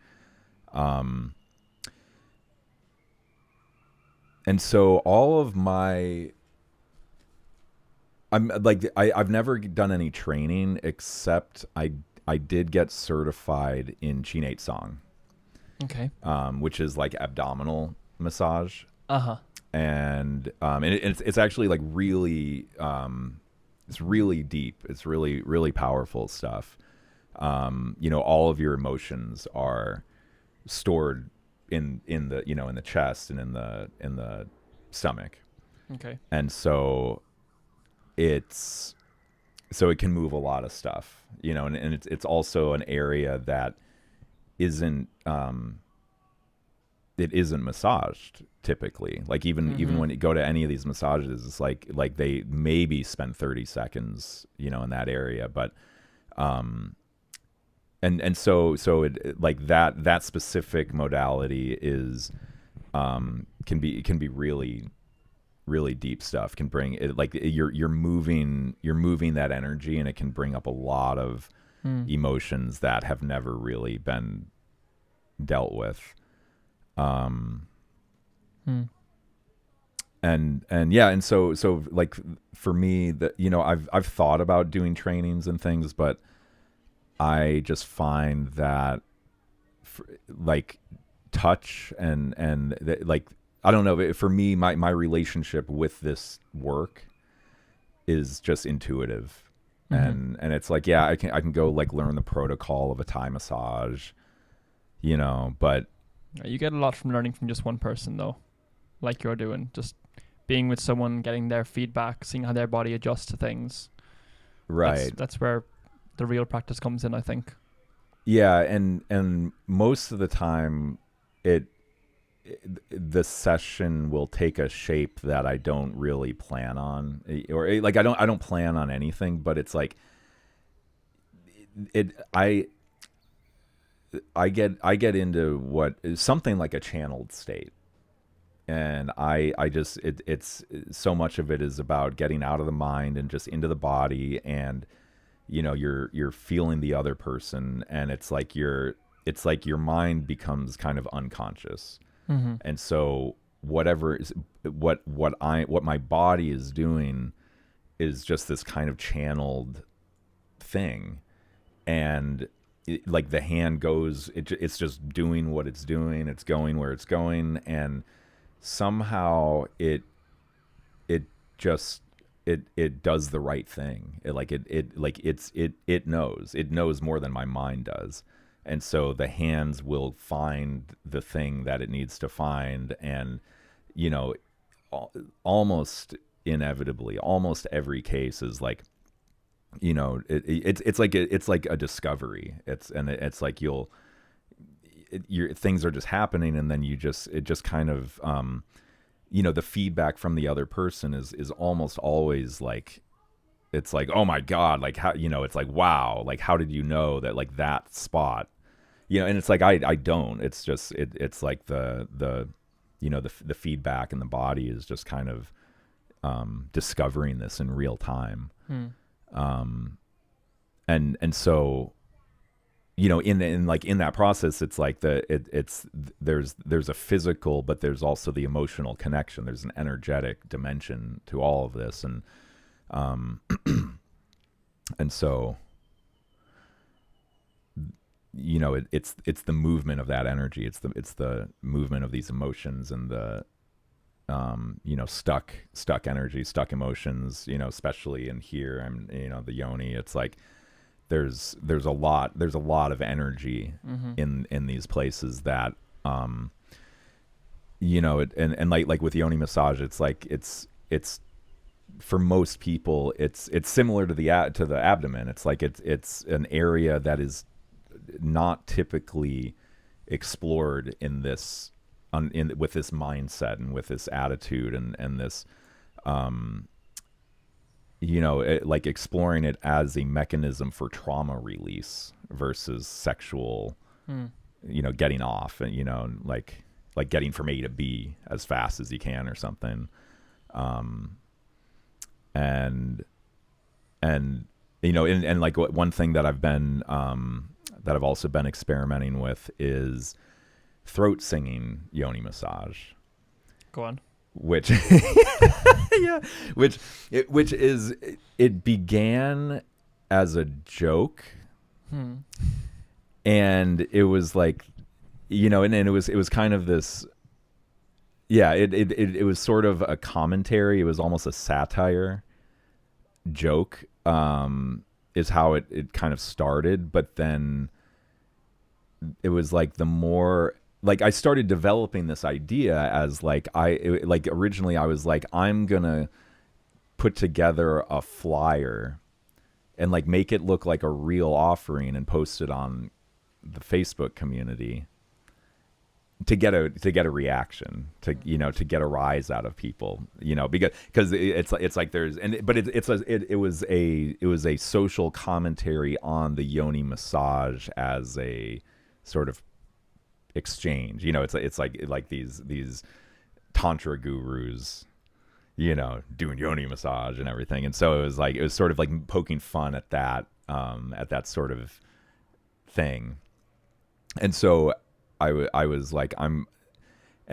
And so all of I've never done any training, except I did get certified in Chinate Song. Okay. Which is like abdominal massage. Uh-huh. And it's actually like really, it's really deep. It's really, really powerful stuff. All of your emotions are stored in the in the chest and in the stomach. Okay. And so it can move a lot of stuff, and it's also an area that isn't it isn't massaged typically. Like even when you go to any of these massages, it's like they maybe spend 30 seconds, in that area, but and so it, like that specific modality is can be really, really deep stuff. Can bring it, like you're moving that energy, and it can bring up a lot of emotions that have never really been dealt with. And so like for me, that I've thought about doing trainings and things, but I just find that like touch and like I don't know, for me, my relationship with this work is just intuitive. And it's like, yeah, I can go like learn the protocol of a Thai massage, but you get a lot from learning from just one person, though, like you're doing, just being with someone, getting their feedback, seeing how their body adjusts to things. Right. That's where the real practice comes in, I think. Yeah, and most of the time the session will take a shape that I don't really plan on, or like I don't plan on anything, but it's like I get into what is something like a channeled state. And I just it's so much of it is about getting out of the mind and just into the body, and you're feeling the other person, and it's like your mind becomes kind of unconscious. And so whatever is what my body is doing is just this kind of channeled thing, and like the hand goes, it's just doing what it's doing, it's going where it's going, and somehow it does the right thing. It knows more than my mind does. And so the hands will find the thing that it needs to find. And, almost inevitably, almost every case is like, it's like a discovery. It's like your things are just happening, and then it just kind of the feedback from the other person is almost always like, it's like, oh my god, like how, it's like, wow, like how did you know that, like that spot, and it's like I don't, it's just it's like the feedback in the body is just kind of discovering this in real time. And so in that process, it's like there's a physical, but there's also the emotional connection. There's an energetic dimension to all of this, and and so it's the movement of that energy. It's the movement of these emotions, and the stuck energy, stuck emotions, especially in here, and the yoni. It's like there's a lot of energy in these places that and like with yoni massage, it's like it's for most people it's similar to the abdomen. It's like it's an area that is not typically explored in this with this mindset and with this attitude and this like exploring it as a mechanism for trauma release versus sexual getting off, and like getting from A to B as fast as you can or something. And like one thing that I've also been experimenting with is throat singing yoni massage. Go on. Which yeah, which is, it began as a joke, and it was like, and it was kind of this, it was sort of a commentary. It was almost a satire joke, is how it kind of started. But then it was like, the more, like, I started developing this idea as like, originally I was like, I'm gonna put together a flyer and like make it look like a real offering and post it on the Facebook community to get a reaction, to get a rise out of people, because it's like there's, but it was a social commentary on the yoni massage as a sort of exchange. It's like these tantra gurus, doing yoni massage and everything. And so it was sort of like poking fun at that sort of thing. And so I was like, and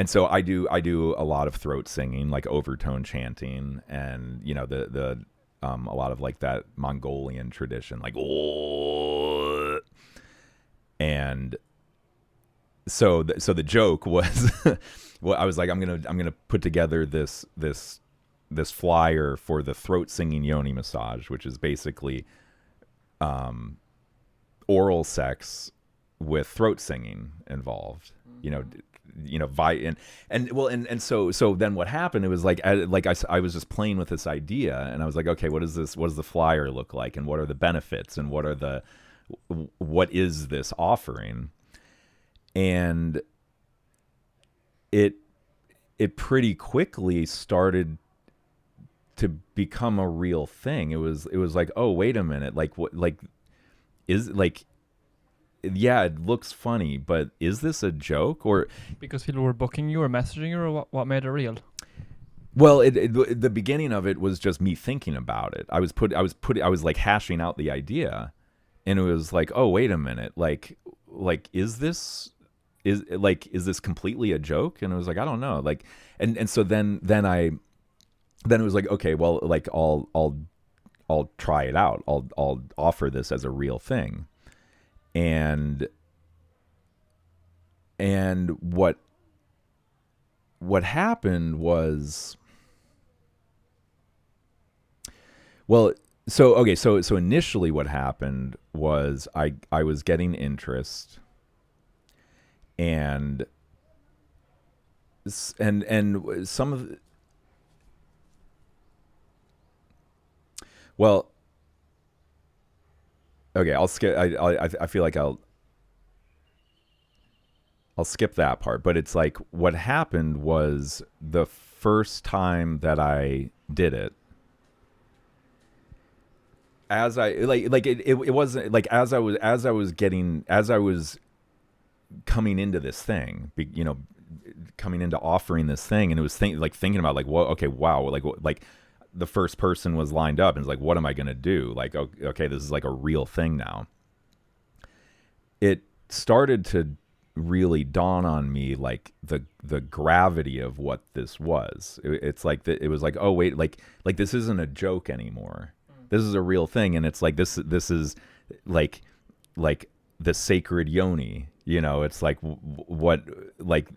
so I do a lot of throat singing, like overtone chanting, and the a lot of like that Mongolian tradition, like, oh. And so the joke was, well, I was like, I'm gonna put together this flyer for the throat singing yoni massage, which is basically oral sex with throat singing involved. So then what happened? It was like I was just playing with this idea, and I was like, okay, what does the flyer look like, and what are the benefits, and what is this offering? And it pretty quickly started to become a real thing. It was like, oh, wait a minute, like, what, like, is, like, yeah, it looks funny, but is this a joke? Or because people were booking you or messaging you, or what made it real? Well, the beginning of it was just me thinking about it. I was like hashing out the idea, and it was like, oh, wait a minute, like is this completely a joke? And it was like, I don't know, like, and so then it was like, okay, well, like, I'll try it out. I'll offer this as a real thing. And what happened was, well, so initially what happened was I was getting interest, and some of well, okay, I'll skip. I feel like I'll skip that part. But it's like what happened was the first time that I did it, as I it wasn't like as I was coming into this thing, coming into offering this thing, and it was thinking about like, well, okay, wow, like the first person was lined up, and it's like, what am I gonna do? Like, okay, this is like a real thing now. It started to really dawn on me like the gravity of what this was. It's like it was like, oh wait, like this isn't a joke anymore. This is a real thing, and it's like this is like the sacred yoni. It's like what like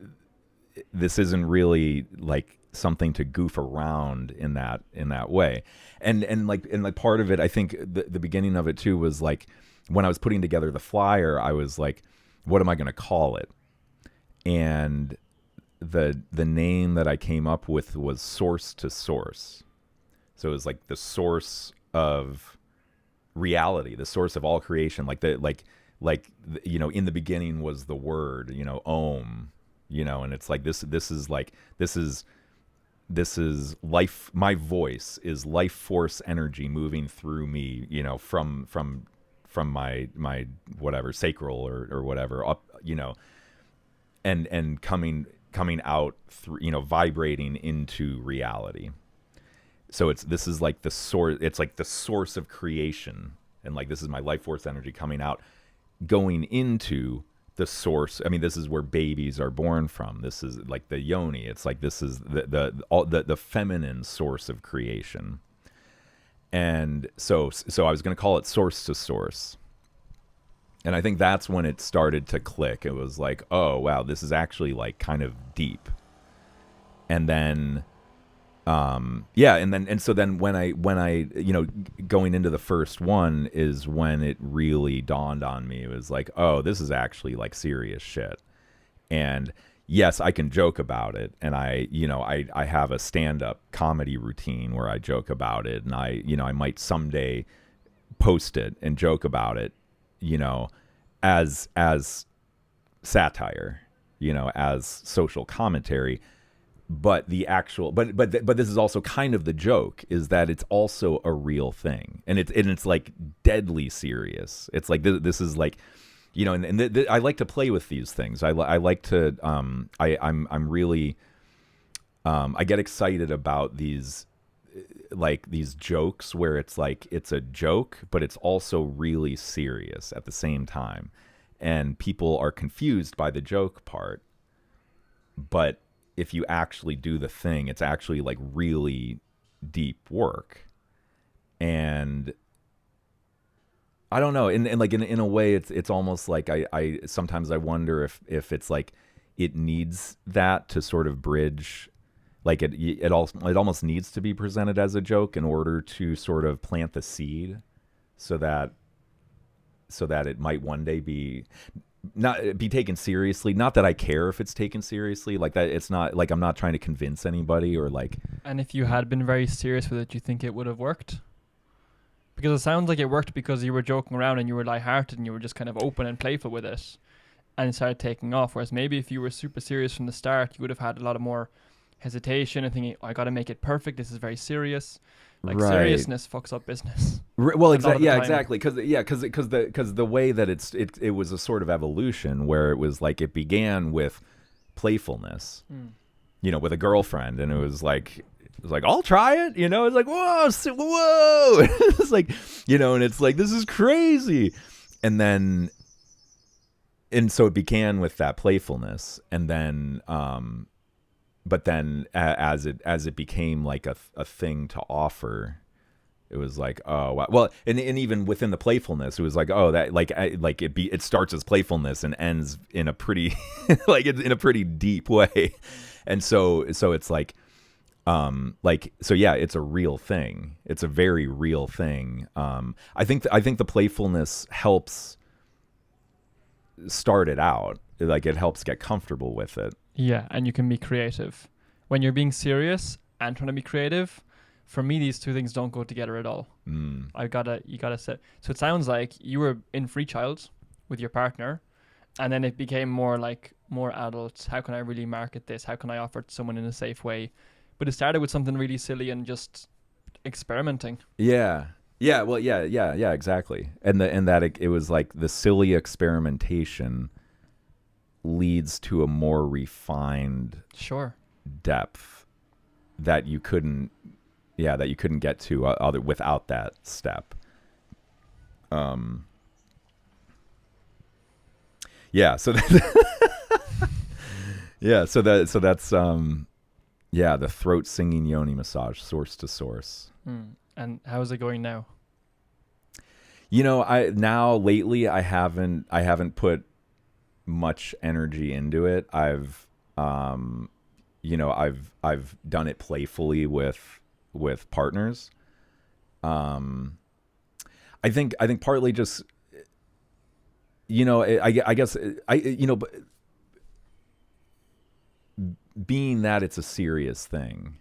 this isn't really like something to goof around in that way. And like part of it, I think the beginning of it too was like when I was putting together the flyer, I was like, what am I going to call it? And the name that I came up with was Source to Source. So it was like the source of reality, the source of all creation, in the beginning was the word, Om, and it's like this is life. My voice is life force energy moving through me, from my whatever sacral or whatever up, and coming out through, vibrating into reality. So this is like the source. It's like the source of creation, and like this is my life force energy coming out, going into the source. I mean, this is where babies are born from. This is like the yoni. It's like this is the feminine source of creation. And so I was going to call it Source to Source. And I think that's when it started to click. It was like, oh wow, this is actually like kind of deep. And then and so then when I going into the first one is when it really dawned on me. It was like, oh, this is actually like serious shit. And yes, I can joke about it, and I have a stand-up comedy routine where I joke about it, and I might someday post it and joke about it, as satire, as social commentary. But the actual, but this is also kind of the joke, is that it's also a real thing, and it's like deadly serious. It's like this is like, I like to play with these things. I like to I'm really I get excited about these jokes where it's like it's a joke, but it's also really serious at the same time, and people are confused by the joke part, but if you actually do the thing, it's actually like really deep work. And I don't know, and like in a way, it's almost like I sometimes I wonder if it's like it needs that to sort of bridge, like it almost needs to be presented as a joke in order to sort of plant the seed, so that it might one day be taken seriously. Not that I care if it's taken seriously, like that. It's not like I'm not trying to convince anybody or like. And if you had been very serious with it, do you think it would have worked? Because it sounds like it worked because you were joking around and you were lighthearted and you were just kind of open and playful with it, and it started taking off. Whereas maybe if you were super serious from the start, you would have had a lot of more hesitation and thinking, oh, I got to make it perfect. This is very serious. Like right. Seriousness fucks up business. Well, exactly. Yeah, exactly. Because the way that it was a sort of evolution where it was like it began with playfulness, with a girlfriend, and it was like I'll try it. It's like whoa. It's like and it's like this is crazy, and so it began with that playfulness, and then but then as it became like a thing to offer, it was like, oh wow. Well, and even within the playfulness, it was like, oh, that it starts as playfulness and ends in a pretty in a pretty deep way, and so it's like it's a real thing. It's a very real thing. I think the playfulness helps start it out. Like it helps get comfortable with it. Yeah, and you can be creative. When you're being serious and trying to be creative, for me, these two things don't go together at all. You gotta set. So it sounds like you were in Free Child with your partner, and then it became more more adult? How can I really market this? How can I offer it to someone in a safe way? But it started with something really silly and just experimenting. Yeah. Yeah, well, yeah, exactly. And that it was like the silly experimentation leads to a more refined Sure. depth that you couldn't, that you couldn't get to other without that step. Yeah, so that's the throat singing yoni massage, source to source. And how's it going now? I now lately I haven't put much energy into it. I've done it playfully with partners. I think partly just I guess but being that it's a serious thing,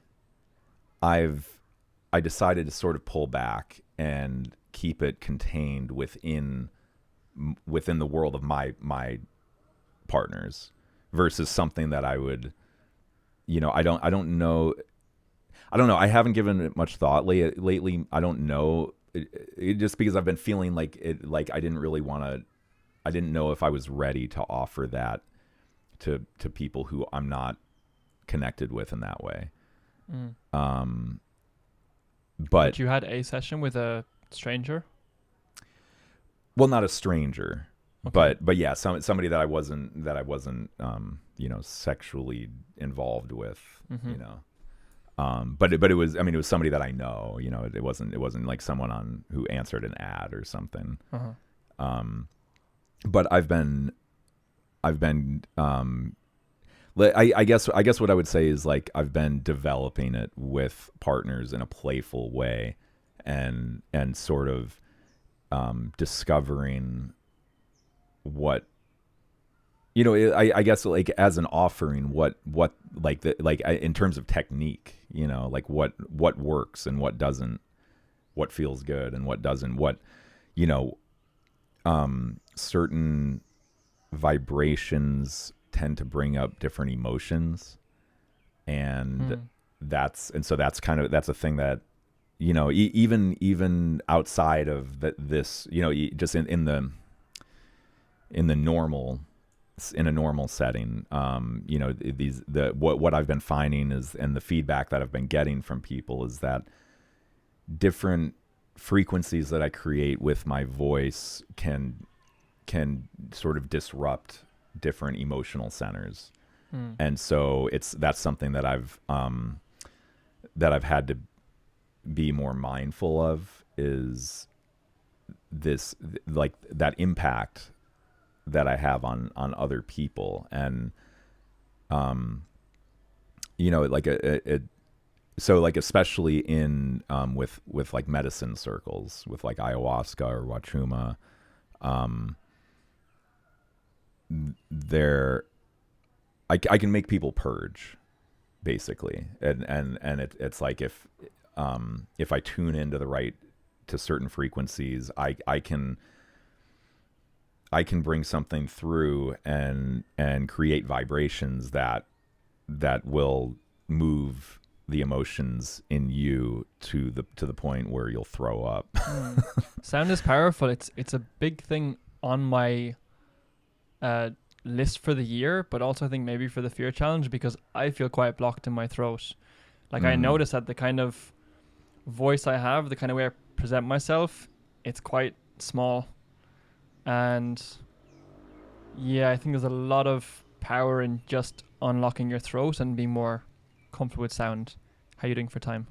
I decided to sort of pull back and keep it contained within the world of my partners versus something that I would, I don't know. I haven't given it much thought lately. I don't know. Just because I've been feeling like I didn't know if I was ready to offer that to people who I'm not connected with in that way. But you had a session with a stranger? Well, not a stranger, Okay. but yeah, somebody that I wasn't sexually involved with, but it was, it was somebody that I know, it wasn't like someone who answered an ad or something. But I guess what I would say is like I've been developing it with partners in a playful way, and sort of discovering what I guess like as an offering what like in terms of technique, like what works and what doesn't, what feels good and what doesn't, what certain vibrations tend to bring up different emotions, and that's a thing that even outside of this, just in the normal, in a normal setting, what I've been finding is, and the feedback that I've been getting from people is that different frequencies that I create with my voice can sort of disrupt different emotional centers. And so that's something that I've had to be more mindful of, is this, like that impact that I have on other people. And so like especially in with like medicine circles, with like ayahuasca or wachuma, I can make people purge, basically, and it's like if I tune into to certain frequencies, I can bring something through and create vibrations that will move the emotions in you to the point where you'll throw up. Sound is powerful. It's a big thing on my list for the year, but also I think maybe for the fear challenge, because I feel quite blocked in my throat. Like I notice that the kind of voice I have, the kind of way I present myself, it's quite small. And yeah, I think there's a lot of power in just unlocking your throat and being more comfortable with sound. How are you doing for time?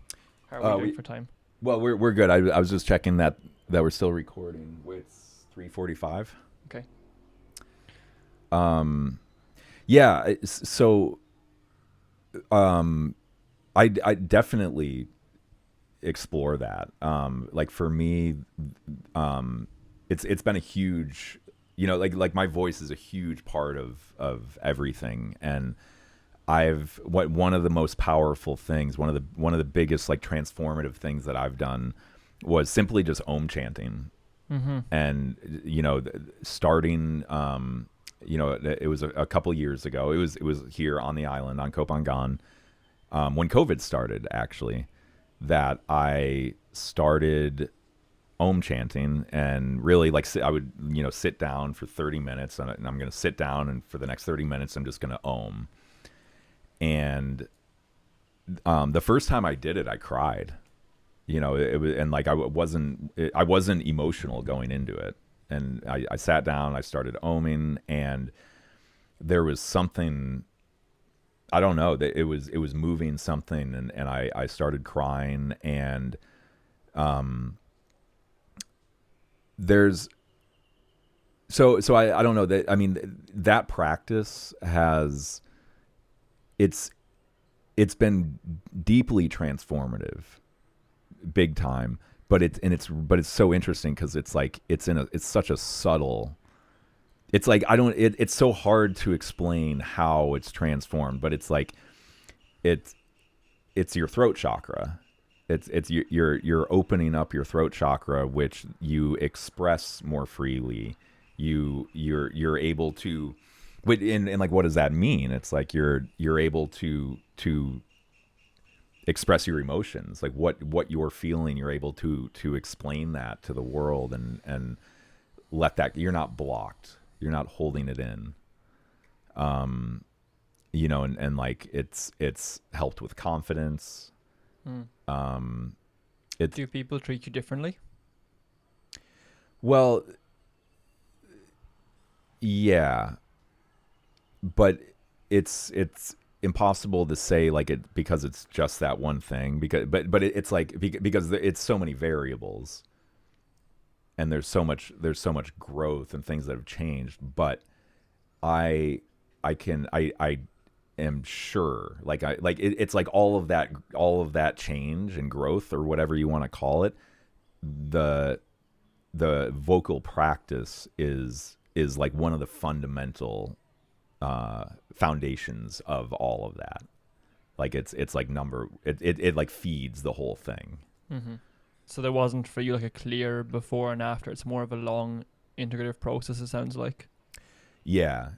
How are we doing for time? Well, we're good. I was just checking that we're still recording. It's 3:45. Okay. Yeah. So, I definitely explore that. Like for me, it's been a huge, like my voice is a huge part of everything. And one of the most powerful things, one of the biggest like transformative things that I've done was simply just Om chanting. And, starting, it was a couple years ago. It was here on the island on Kopangan, when COVID started, actually, that I started Om chanting, and really like I would sit down for 30 minutes, and I'm going to sit down, and for the next 30 minutes I'm just going to Om. And the first time I did it, I cried. It was, and like I wasn't emotional going into it, and I sat down, I started Oming, and there was something, I don't know, that it was moving something, and I started crying. And there's so I don't know, that I mean that practice has it's been deeply transformative, big time. But it's so interesting, because it's like it's such a subtle, it's like it's so hard to explain how it's transformed. But it's like it's your throat chakra. You're opening up your throat chakra, which you express more freely. You're able to, and like, what does that mean? It's like you're able to express your emotions, like what you're feeling. You're able to explain that to the world, and let that, you're not blocked. You're not holding it in. And like it's helped with confidence. Do people treat you differently? Well, yeah, but it's impossible to say like it, because it's just that one thing, but it's like, because it's so many variables, and there's so much growth and things that have changed. But I am sure, like it's like all of that change and growth, or whatever you want to call it, the vocal practice is like one of the fundamental foundations of all of that. Like it's like it like feeds the whole thing. Mm-hmm. So there wasn't for you like a clear before and after. It's more of a long integrative process, it sounds like. Yeah,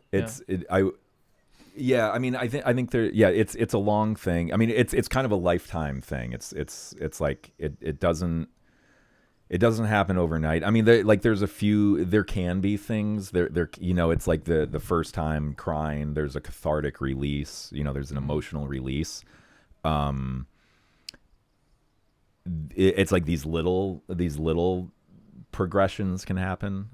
I mean, I think there. Yeah, it's a long thing. I mean, it's kind of a lifetime thing. It's like it doesn't happen overnight. I mean, there can be things there. It's like the first time crying, there's a cathartic release. There's an emotional release. It's like these little progressions can happen.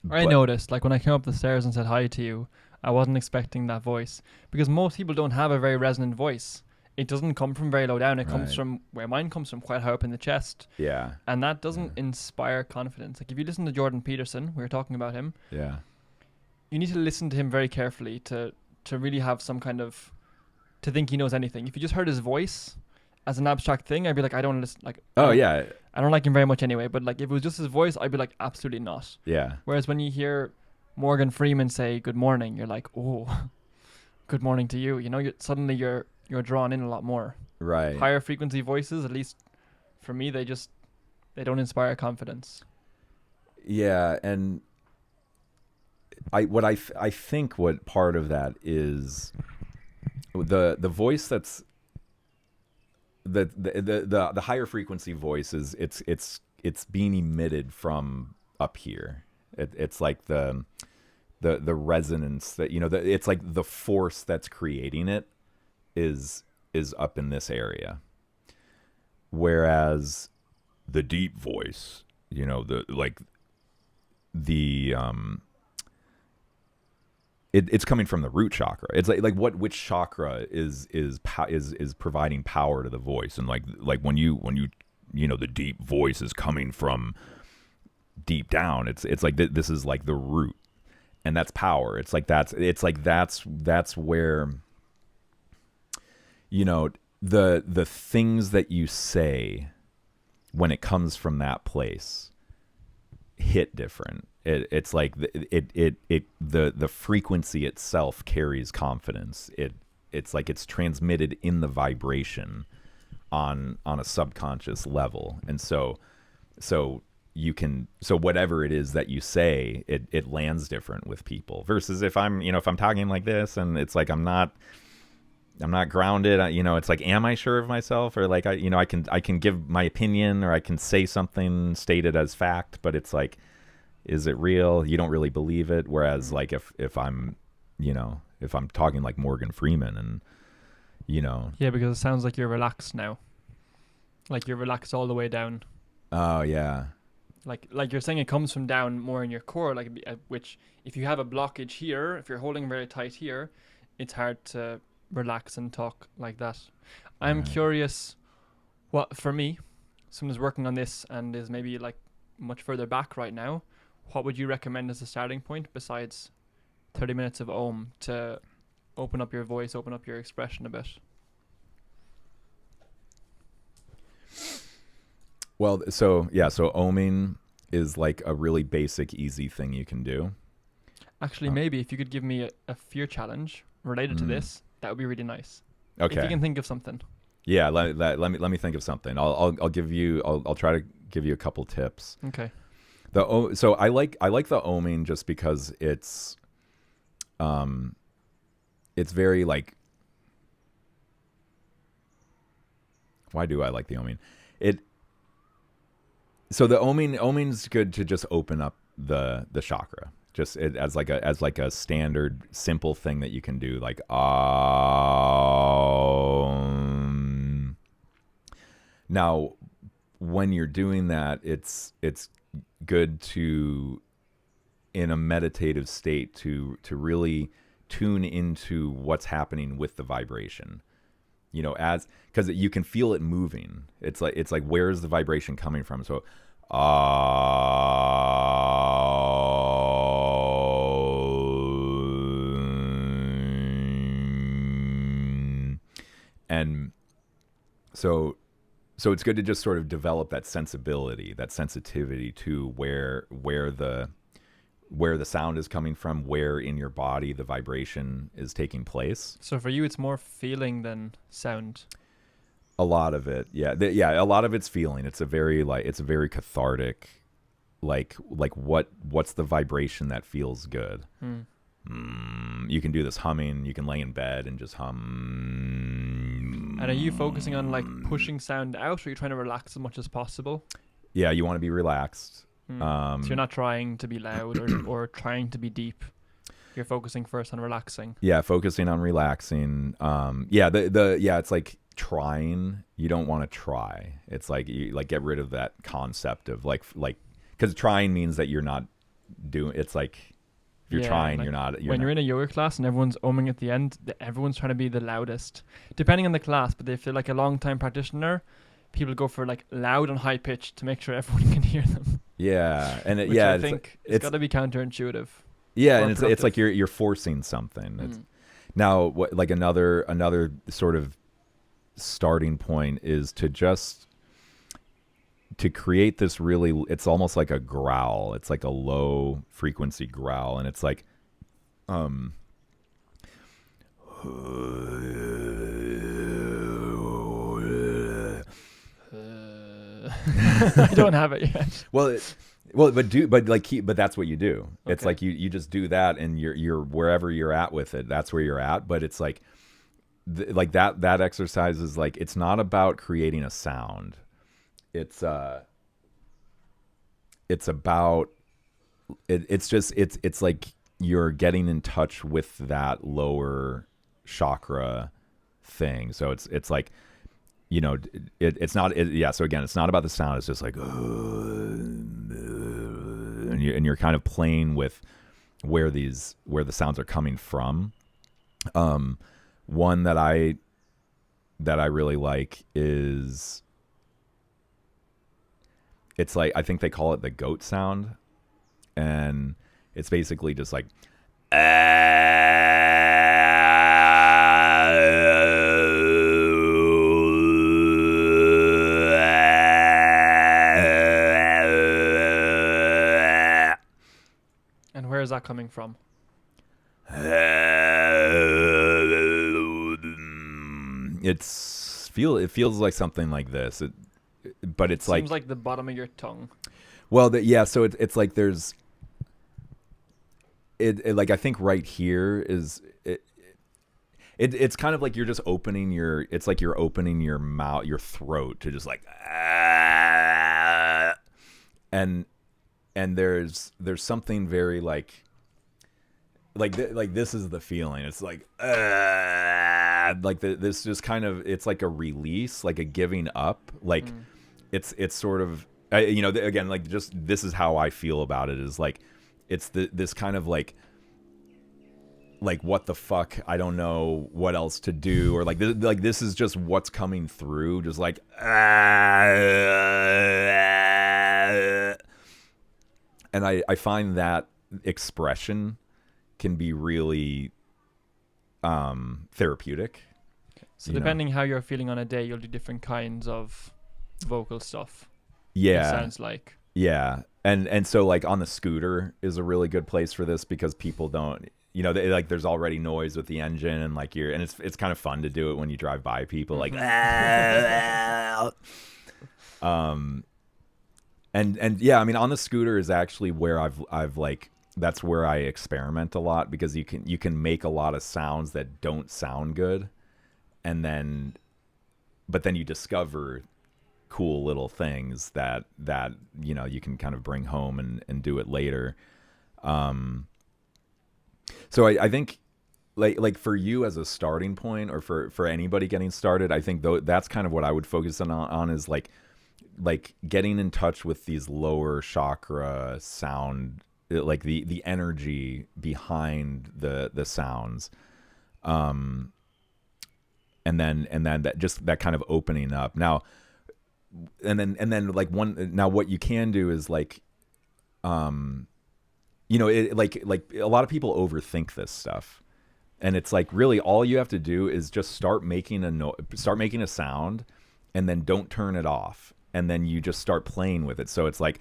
I noticed, like when I came up the stairs and said hi to you, I wasn't expecting that voice, because most people don't have a very resonant voice. It doesn't come from very low down. It comes from where mine comes from, quite high up in the chest. Yeah. And that doesn't inspire confidence. Like if you listen to Jordan Peterson, we were talking about him. Yeah. You need to listen to him very carefully to really have some kind of, to think he knows anything. If you just heard his voice as an abstract thing, I'd be like, I don't listen. Like, yeah. I don't like him very much anyway. But like, if it was just his voice, I'd be like, absolutely not. Yeah. Whereas when you hear Morgan Freeman say good morning, you're like, oh, good morning to you. Suddenly you're drawn in a lot more. Right. Higher frequency voices, at least for me, they don't inspire confidence. Yeah, and I think what part of that is the voice that's the higher frequency voice is it's being emitted from up here. It's like the resonance that it's like the force that's creating it is up in this area, whereas the deep voice, it's coming from the root chakra. It's like which chakra is providing power to the voice, and like when you the deep voice is coming from deep down. It's like this is like the root, and that's power. It's like that's where the things that you say when it comes from that place hit different. It's like the frequency itself carries confidence. It's like it's transmitted in the vibration on a subconscious level, and so you can, so whatever it is that you say, it lands different with people versus if I'm, if I'm talking like this and it's like I'm not grounded, it's like, am I sure of myself? Or like, I can give my opinion or I can say something stated as fact, but it's like, is it real? You don't really believe it. Whereas like if I'm, if I'm talking like Morgan Freeman and, Yeah, because it sounds like you're relaxed now. Like you're relaxed all the way down. Oh yeah. Like you're saying it comes from down more in your core, like which if you have a blockage here, if you're holding very tight here, it's hard to relax and talk like that. I'm Right. curious, what for me, someone who's working on this and is maybe like much further back right now, what would you recommend as a starting point besides 30 minutes of Om to open up your voice, open up your expression a bit? Well, so oming is like a really basic, easy thing you can do. Actually, maybe if you could give me a fear challenge related to this, that would be really nice. Okay. If you can think of something. Yeah, let me think of something. I'll give you I'll try to give you a couple tips. Okay. So I like the oming just because it's very like, why do I like the oming? So the oming's good to just open up the chakra. Just as like a standard simple thing that you can do, like Now, when you're doing that, it's good to, in a meditative state, to really tune into what's happening with the vibration. As because you can feel it moving. It's like where's the vibration coming from? So and so it's good to just sort of develop that sensibility, that sensitivity to where the sound is coming from, where in your body the vibration is taking place. So for you, it's more feeling than sound. A lot of it, yeah, a lot of it's feeling. It's a very cathartic, like what's the vibration that feels good. You can do this humming. You can lay in bed and just hum. And are you focusing on like pushing sound out, or are you trying to relax as much as possible? Yeah, you want to be relaxed. So you're not trying to be loud or trying to be deep. You're focusing first on relaxing. Yeah, focusing on relaxing. It's like trying. You don't want to try. It's like you get rid of that concept of like because trying means that you're not doing. It's like if you're trying, like you're in a yoga class and everyone's oming at the end, everyone's trying to be the loudest, depending on the class. But if you're like a long time practitioner, people go for like loud and high pitched to make sure everyone can hear them. Yeah, and I think it's got to be counterintuitive. Yeah, and it's like you're forcing something. Now, what like another sort of starting point is to just to create this really. It's almost like a growl. It's like a low frequency growl, and it's like, I don't have it yet. But that's what you do. Okay. It's like you just do that, and you're wherever you're at with it. That's where you're at. But it's like, that exercise is like, it's not about creating a sound. It's about it's like you're getting in touch with that lower chakra thing. So it's like, it's not. So again, it's not about the sound. It's just like, and you're kind of playing with where the sounds are coming from. One that I really like is, it's like, I think they call it the goat sound, and it's basically just like, And where is that coming from? It feels like something like this, but it's Seems like the bottom of your tongue. Well, yeah. So it's like there's like I think right here is it's kind of like you're just opening your it's like you're opening your mouth, your throat to just like and there's something very like this is the feeling. It's like this just kind of it's like a release, like a giving up. Like Mm. it's sort of again, like just this is how I feel about it, is like it's this kind of like what the fuck, I don't know what else to do, or like this is just what's coming through, just like and I find that expression can be really therapeutic. So You know? depending how you're feeling on a day, you'll do different kinds of vocal stuff. It Yeah, sounds like. yeah, and so like on the scooter is a really good place for this, because people don't, like there's already noise with the engine, and like and it's kind of fun to do it when you drive by people like um and yeah, I mean on the scooter is actually where I've like that's where I experiment a lot, because you can make a lot of sounds that don't sound good, and then but then you discover cool little things that you can kind of bring home and do it later. um so I think like for you as a starting point, or for anybody getting started, I think that's kind of what I would focus on is like getting in touch with these lower chakra sound, like the energy behind the sounds, um and then that just that kind of opening up. Now and then like one now what you can do is like it like a lot of people overthink this stuff, and it's like really all you have to do is just start making a sound, and then don't turn it off, and then you just start playing with it. So it's like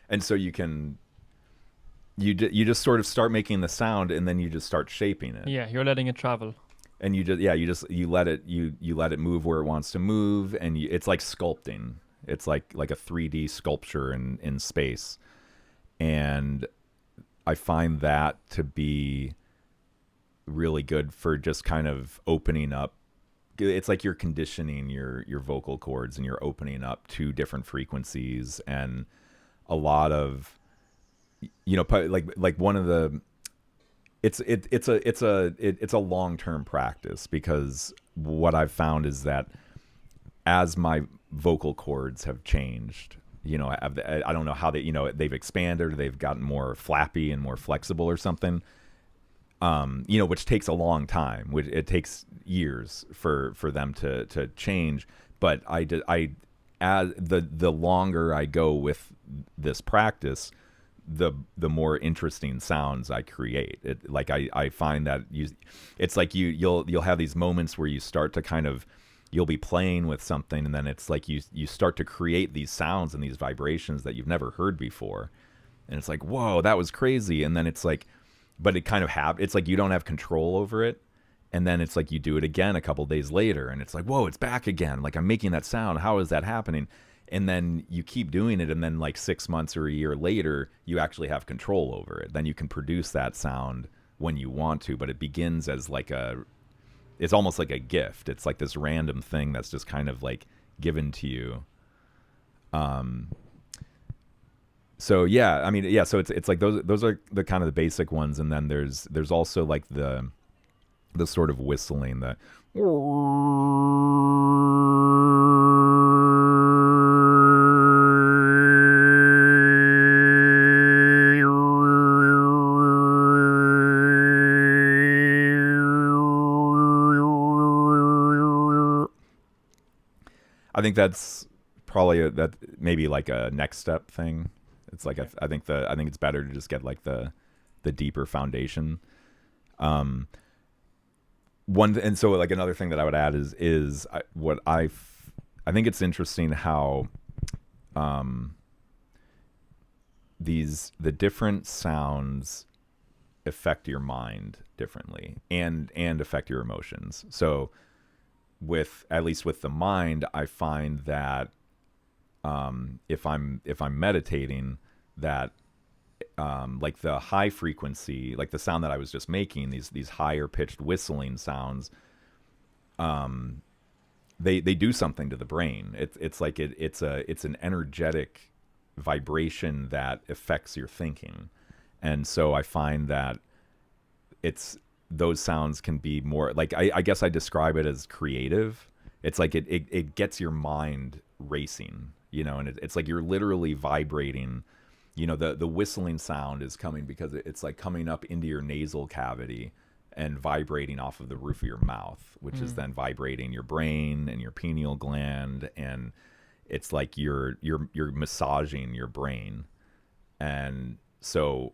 and so you just sort of start making the sound, and then you just start shaping it, Yeah, you're letting it travel. and you let it move where it wants to move, and it's like sculpting. It's like a 3D sculpture in space, and I find that to be really good for just kind of opening up. It's like you're conditioning your vocal cords, and you're opening up to different frequencies, and a lot of like one of the it's a long-term practice, because what I've found is that as my vocal cords have changed, I don't know how they've expanded, or they've gotten more flappy and more flexible or something, which takes a long time, which it takes years for them to change. But as the longer I go with this practice, the more interesting sounds I create. I find that it's like you'll have these moments where you start to kind of, you'll be playing with something, and then it's like you start to create these sounds and these vibrations that you've never heard before, and it's like, whoa, that was crazy. And then it's like, but it kind of it's like you don't have control over it, and then it's like you do it again a couple days later, and it's like, whoa, it's back again, like I'm making that sound, how is that happening? And then you keep doing it, and then like 6 months or a year later, you actually have control over it. Then you can produce that sound when you want to, but it begins as it's almost like a gift. It's like this random thing that's just kind of like given to you. So yeah, I mean, yeah, so it's like those are the kind of the basic ones, and then there's also like the sort of whistling, the I think that's probably that maybe like a next step thing. It's like I think it's better to just get like the deeper foundation. Um, And so like another thing that I would add is I think it's interesting how um, the different sounds affect your mind differently and affect your emotions. So with at least with the mind, I find that if I'm meditating, that like the high frequency, like the sound that I was just making, these higher pitched whistling sounds, they do something to the brain. It's like it's an energetic vibration that affects your thinking, and so I find that it's those sounds can be more like I guess I describe it as creative. It's like it gets your mind racing, and it's like you're literally vibrating. The whistling sound is coming because it's like coming up into your nasal cavity and vibrating off of the roof of your mouth, which is then vibrating your brain and your pineal gland, and it's like you're massaging your brain. And so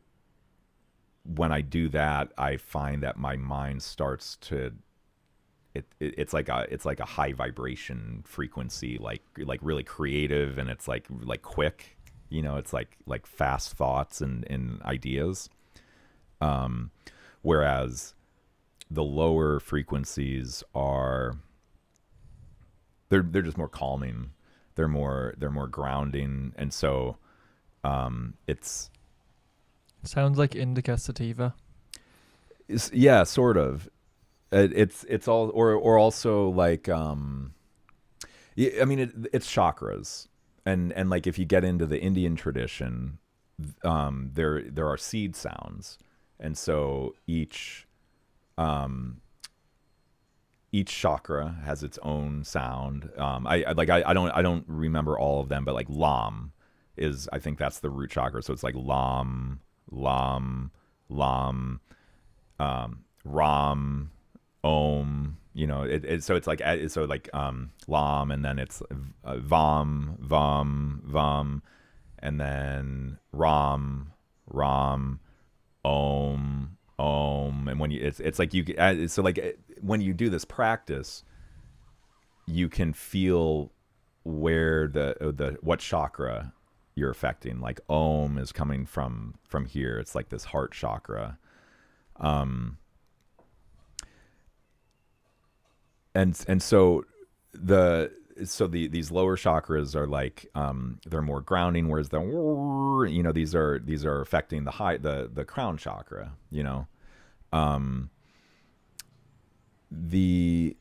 when I do that, I find that my mind starts to it's like a high vibration frequency, like really creative, and it's like quick. It's like fast thoughts and ideas. Whereas the lower frequencies they're just more calming. They're more grounding, and so it's Sounds like indica sativa. yeah, sort of. It's all or also like yeah, I mean it's chakras, and like if you get into the Indian tradition, there are seed sounds, and so each chakra has its own sound. I don't remember all of them, but like Lam is, I think that's the root chakra. So it's like Lam, Lam, Lam, Ram, Om. So it's like Lam, and then it's Vam, Vam, Vam, and then Ram, Ram, Om, Om. And when it's like so like when you do this practice, you can feel where the what chakra you're affecting. Like Om is coming from here. It's like this heart chakra. And so these lower chakras are like they're more grounding, whereas these are affecting the crown chakra. The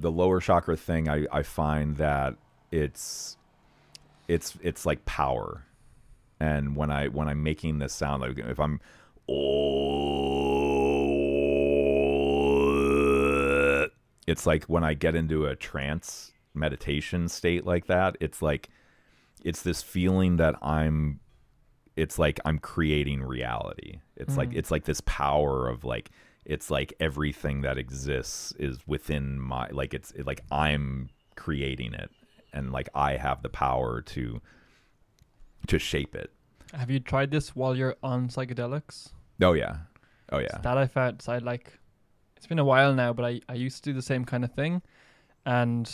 lower chakra thing, I find that it's like power. And when I'm making this sound, like if I'm it's like when I get into a trance meditation state like that, it's like it's this feeling that it's like I'm creating reality. It's like this power of like, it's like everything that exists is within my, like it's like I'm creating it, and like I have the power to shape it. Have you tried this while you're on psychedelics? Oh yeah. So that I found, so it's been a while now, but I used to do the same kind of thing, and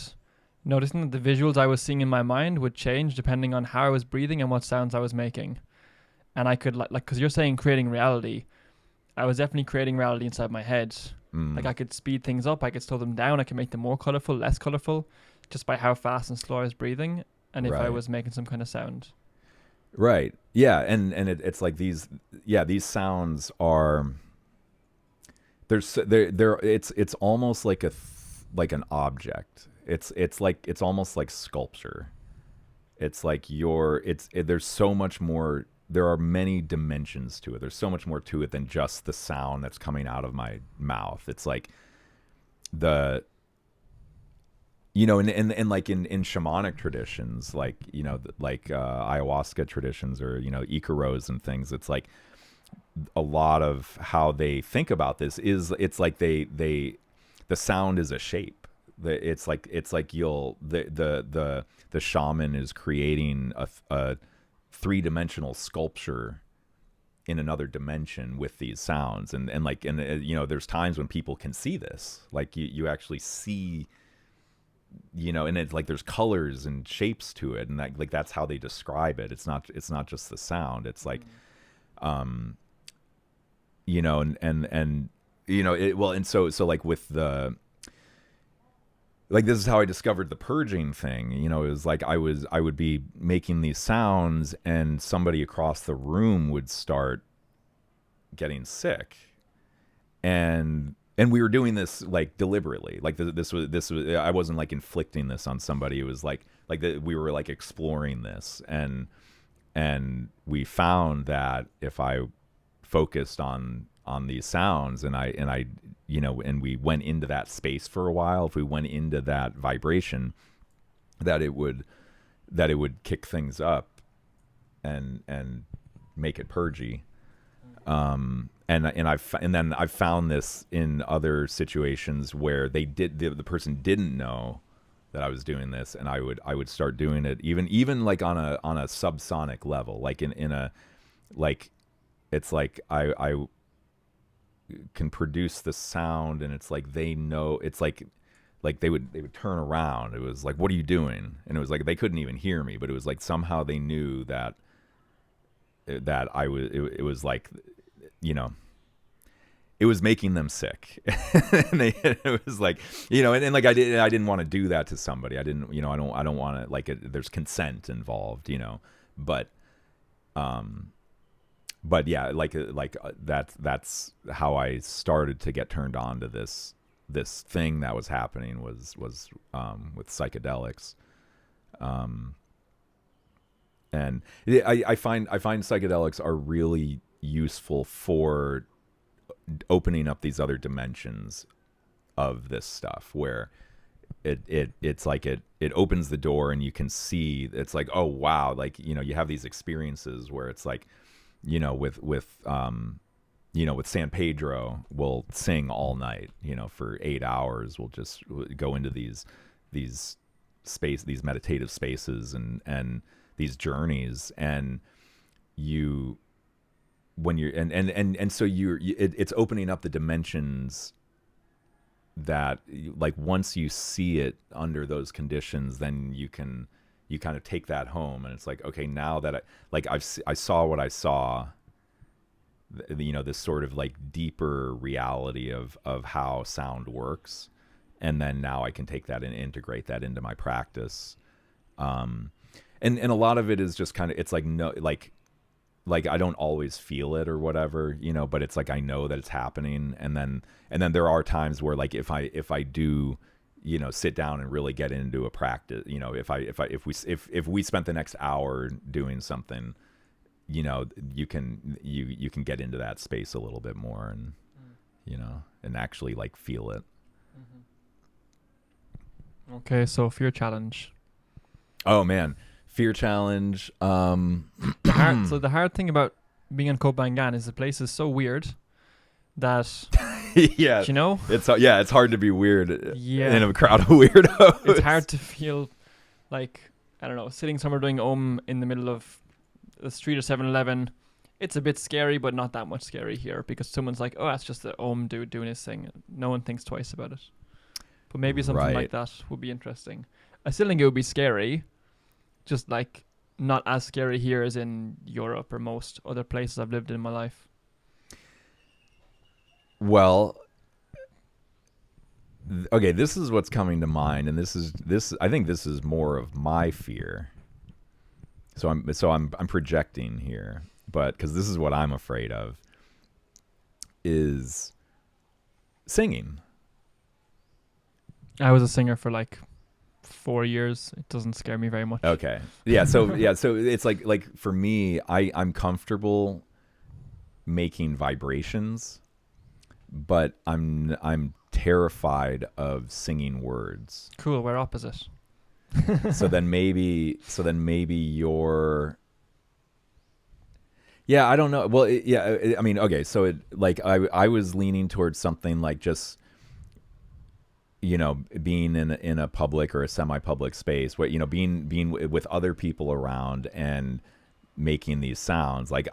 noticing that the visuals I was seeing in my mind would change depending on how I was breathing and what sounds I was making. And I could like because you're saying creating reality, I was definitely creating reality inside my head. Like I could speed things up, I could slow them down, I could make them more colorful, less colorful, just by how fast and slow I was breathing, and if I was making some kind of sound. Right. Yeah, and it's like these sounds are it's almost like like an object. It's almost like sculpture. It's like there's so much more. There are many dimensions to it. There's so much more to it than just the sound that's coming out of my mouth. It's like and like in shamanic traditions, like ayahuasca traditions, or Icaros and things. It's like a lot of how they think about this is it's like the sound is a shape. It's like the shaman is creating a three-dimensional sculpture in another dimension with these sounds, and like, and you know, there's times when people can see this, like you actually see, you know, and it's like there's colors and shapes to it, and that, like, that's how they describe it. It's not just the sound. It's like, you know, and you know, well, and so like with the, like, this is how I discovered the purging thing. You know, it was like I would be making these sounds, and somebody across the room would start getting sick, and we were doing this like deliberately. Like this was I wasn't like inflicting this on somebody. It was like we were like exploring this, and we found that if I focused on these sounds, and I you know, and we went into that space for a while, if we went into that vibration, that it would kick things up and make it purgy. And then I've found this in other situations where the person didn't know that I was doing this, and I would start doing it even like on a subsonic level, like in a, like, it's like I can produce the sound, and it's like they know, it's like they would turn around. It was like, what are you doing? And it was like they couldn't even hear me, but it was like somehow they knew that I was, it was like, you know, it was making them sick. And it was like, you know, and like I didn't want to do that to somebody. I didn't, you know, I don't want to, like, there's consent involved, you know, but yeah, like that's how I started to get turned on to this thing that was happening was with psychedelics. And I find psychedelics are really useful for opening up these other dimensions of this stuff, where it's like it opens the door, and you can see, it's like, oh wow, like, you know, you have these experiences where it's like, you know, with you know, with San Pedro, we'll sing all night, you know, for 8 hours. We'll just go into these meditative spaces and these journeys, and you, when you're, and so it's opening up the dimensions that, like, once you see it under those conditions, then you kind of take that home, and it's like, okay, now that I saw what I saw, you know, this sort of like deeper reality of how sound works, and then now I can take that and integrate that into my practice. And a lot of it is just kind of, it's like, no, like I don't always feel it or whatever, you know, but it's like I know that it's happening, and then there are times where, like, if I do, you know, sit down and really get into a practice, you know, if we spent the next hour doing something, you know, you can get into that space a little bit more, and you know, and actually like feel it. Okay, so fear challenge. Oh man, fear challenge. So the hard thing about being in Koh Phangan is the place is so weird that yeah, you know, it's hard to be weird in a crowd of weirdos. It's hard to feel like, I don't know, sitting somewhere doing in the middle of the street of 7-Eleven. It's a bit scary, but not that much scary here, because someone's like, oh, that's just the dude doing his thing. No one thinks twice about it. But maybe something like that would be interesting. I still think it would be scary, just like not as scary here as in Europe or most other places I've lived in my life. Well, okay, this is what's coming to mind, and this I think this is more of my fear. So I'm projecting here, but because this is what I'm afraid of, is singing. I was a singer for like 4 years. It doesn't scare me very much. Okay. Yeah. So it's like for me, I'm comfortable making vibrations, but I'm terrified of singing words. Cool. We're opposite. So then maybe you're. Yeah, I don't know. Well, I mean, okay. So I was leaning towards something like just, you know, being in a public or a semi-public space, where, you know, being with other people around, and making these sounds like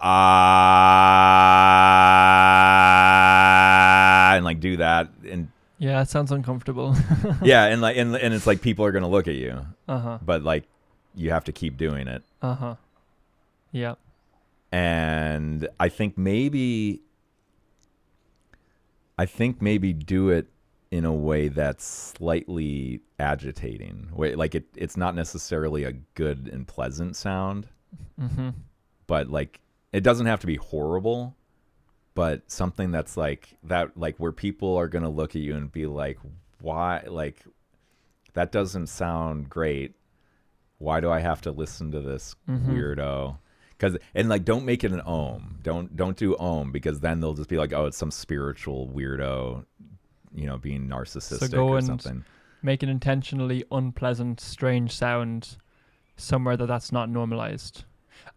ah, and like do that, and Yeah, it sounds uncomfortable. yeah, and like and it's like people are gonna look at you, Uh-huh. but like you have to keep doing it. Uh-huh. Yeah. And I think maybe do it in a way that's slightly agitating. Like it's not necessarily a good and pleasant sound, Mm-hmm. but like it doesn't have to be horrible, but something that's like that, like where people are gonna look at you and be like, why, like that doesn't sound great. Why do I have to listen to this weirdo? And like don't make it an ohm. Don't do ohm, because then they'll just be like, oh, it's some spiritual weirdo, being narcissistic go or and something. make an intentionally unpleasant, strange sound somewhere that's not normalized.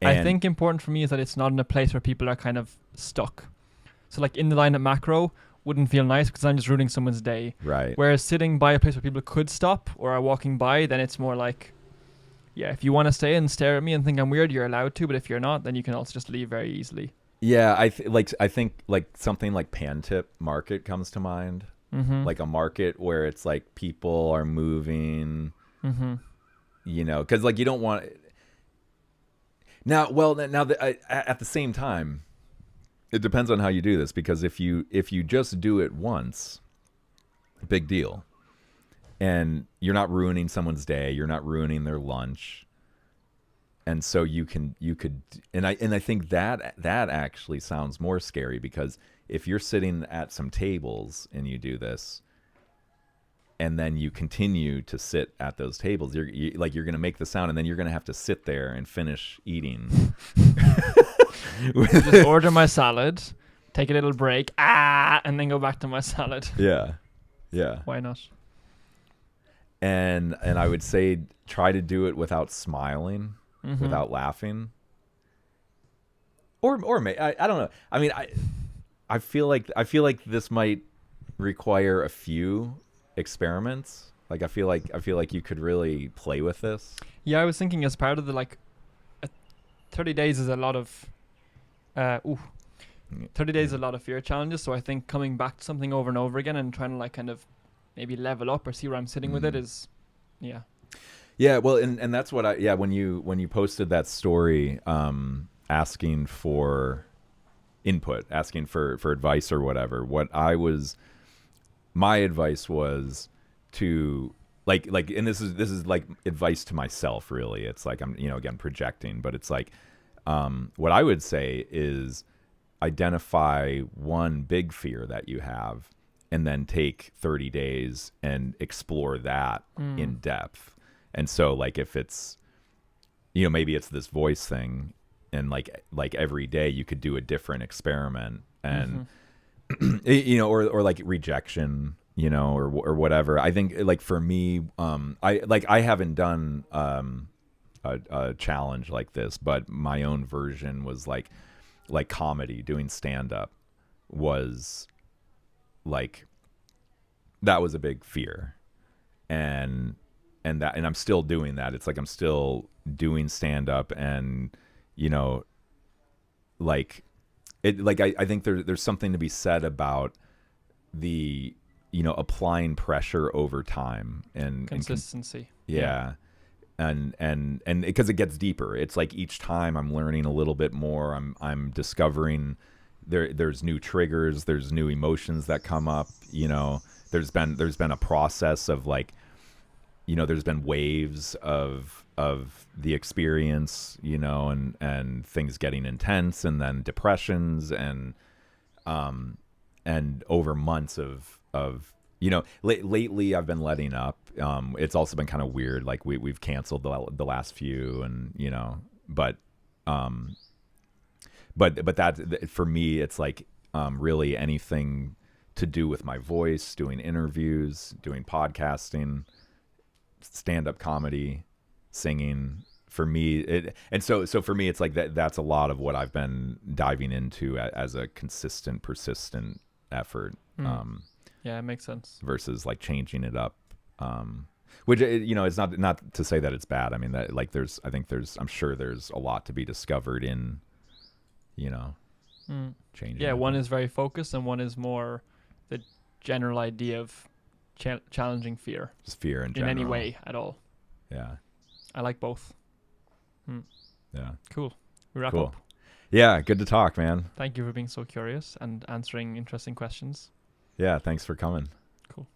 I And think important for me is that it's not in a place where people are kind of stuck. So like in the line at macro wouldn't feel nice because I'm just ruining someone's day. right. Whereas sitting by a place where people could stop or are walking by, then it's more like, yeah, if you want to stay and stare at me and think I'm weird, you're allowed to. But if you're not, then you can also just leave very easily. Yeah, I think like something like Pantip Market comes to mind. Mm-hmm. Like a market where it's like people are moving, Mm-hmm. because like you don't want now at the same time, it depends on how you do this, because if you just do it once, big deal, and you're not ruining someone's day, you're not ruining their lunch, and so you could, and I think that actually sounds more scary, because if you're sitting at some tables and you do this, and then you continue to sit at those tables, you're going to make the sound, and then you're going to have to sit there and finish eating. Just order my salad, take a little break, and then go back to my salad. Yeah. Why not? And I would say try to do it without smiling, without laughing, or I don't know. I mean, I feel like this might require a few experiments. Like I feel like you could really play with this. Yeah, I was thinking as part of the 30 days is a lot of 30 days is a lot of fear challenges, so I think coming back to something over and over again and trying to like kind of maybe level up or see where I'm sitting with it is well, and that's what when you posted that story, asking for input, asking for advice or whatever, my advice was to like and this is like advice to myself, really. It's like I'm again projecting, but it's like what I would say is identify one big fear that you have, and then take 30 days and explore that in depth. And so like if it's maybe it's this voice thing, and like every day you could do a different experiment, and or like rejection, or whatever. I think like for me, I haven't done a challenge like this, but my own version was like comedy, doing stand up was like, that was a big fear, and I'm still doing that. It's like I'm still doing stand up, and like it, like I think there's something to be said about the applying pressure over time and consistency. And because it gets deeper. It's like each time I'm learning a little bit more. I'm discovering there's new triggers, there's new emotions that come up. There's been a process of like, there's been waves of the experience, and things getting intense, and then depressions, and over months of lately I've been letting up. It's also been kind of weird. Like we've canceled the last few, and but that for me, it's like really anything to do with my voice, doing interviews, doing podcasting, stand-up comedy, singing. For me, so for me, it's like that's a lot of what I've been diving into as a consistent, persistent effort. Yeah, it makes sense. Versus like changing it up. Which it's not to say that it's bad. I mean that like I'm sure there's a lot to be discovered in, changing. Yeah, one is very focused, and one is more the general idea of challenging fear. Just fear in in general. any way at all. Yeah. I like both. Yeah. Cool. We wrap Cool. up. Yeah, good to talk, man. Thank you for being so curious and answering interesting questions. Yeah, thanks for coming. Cool.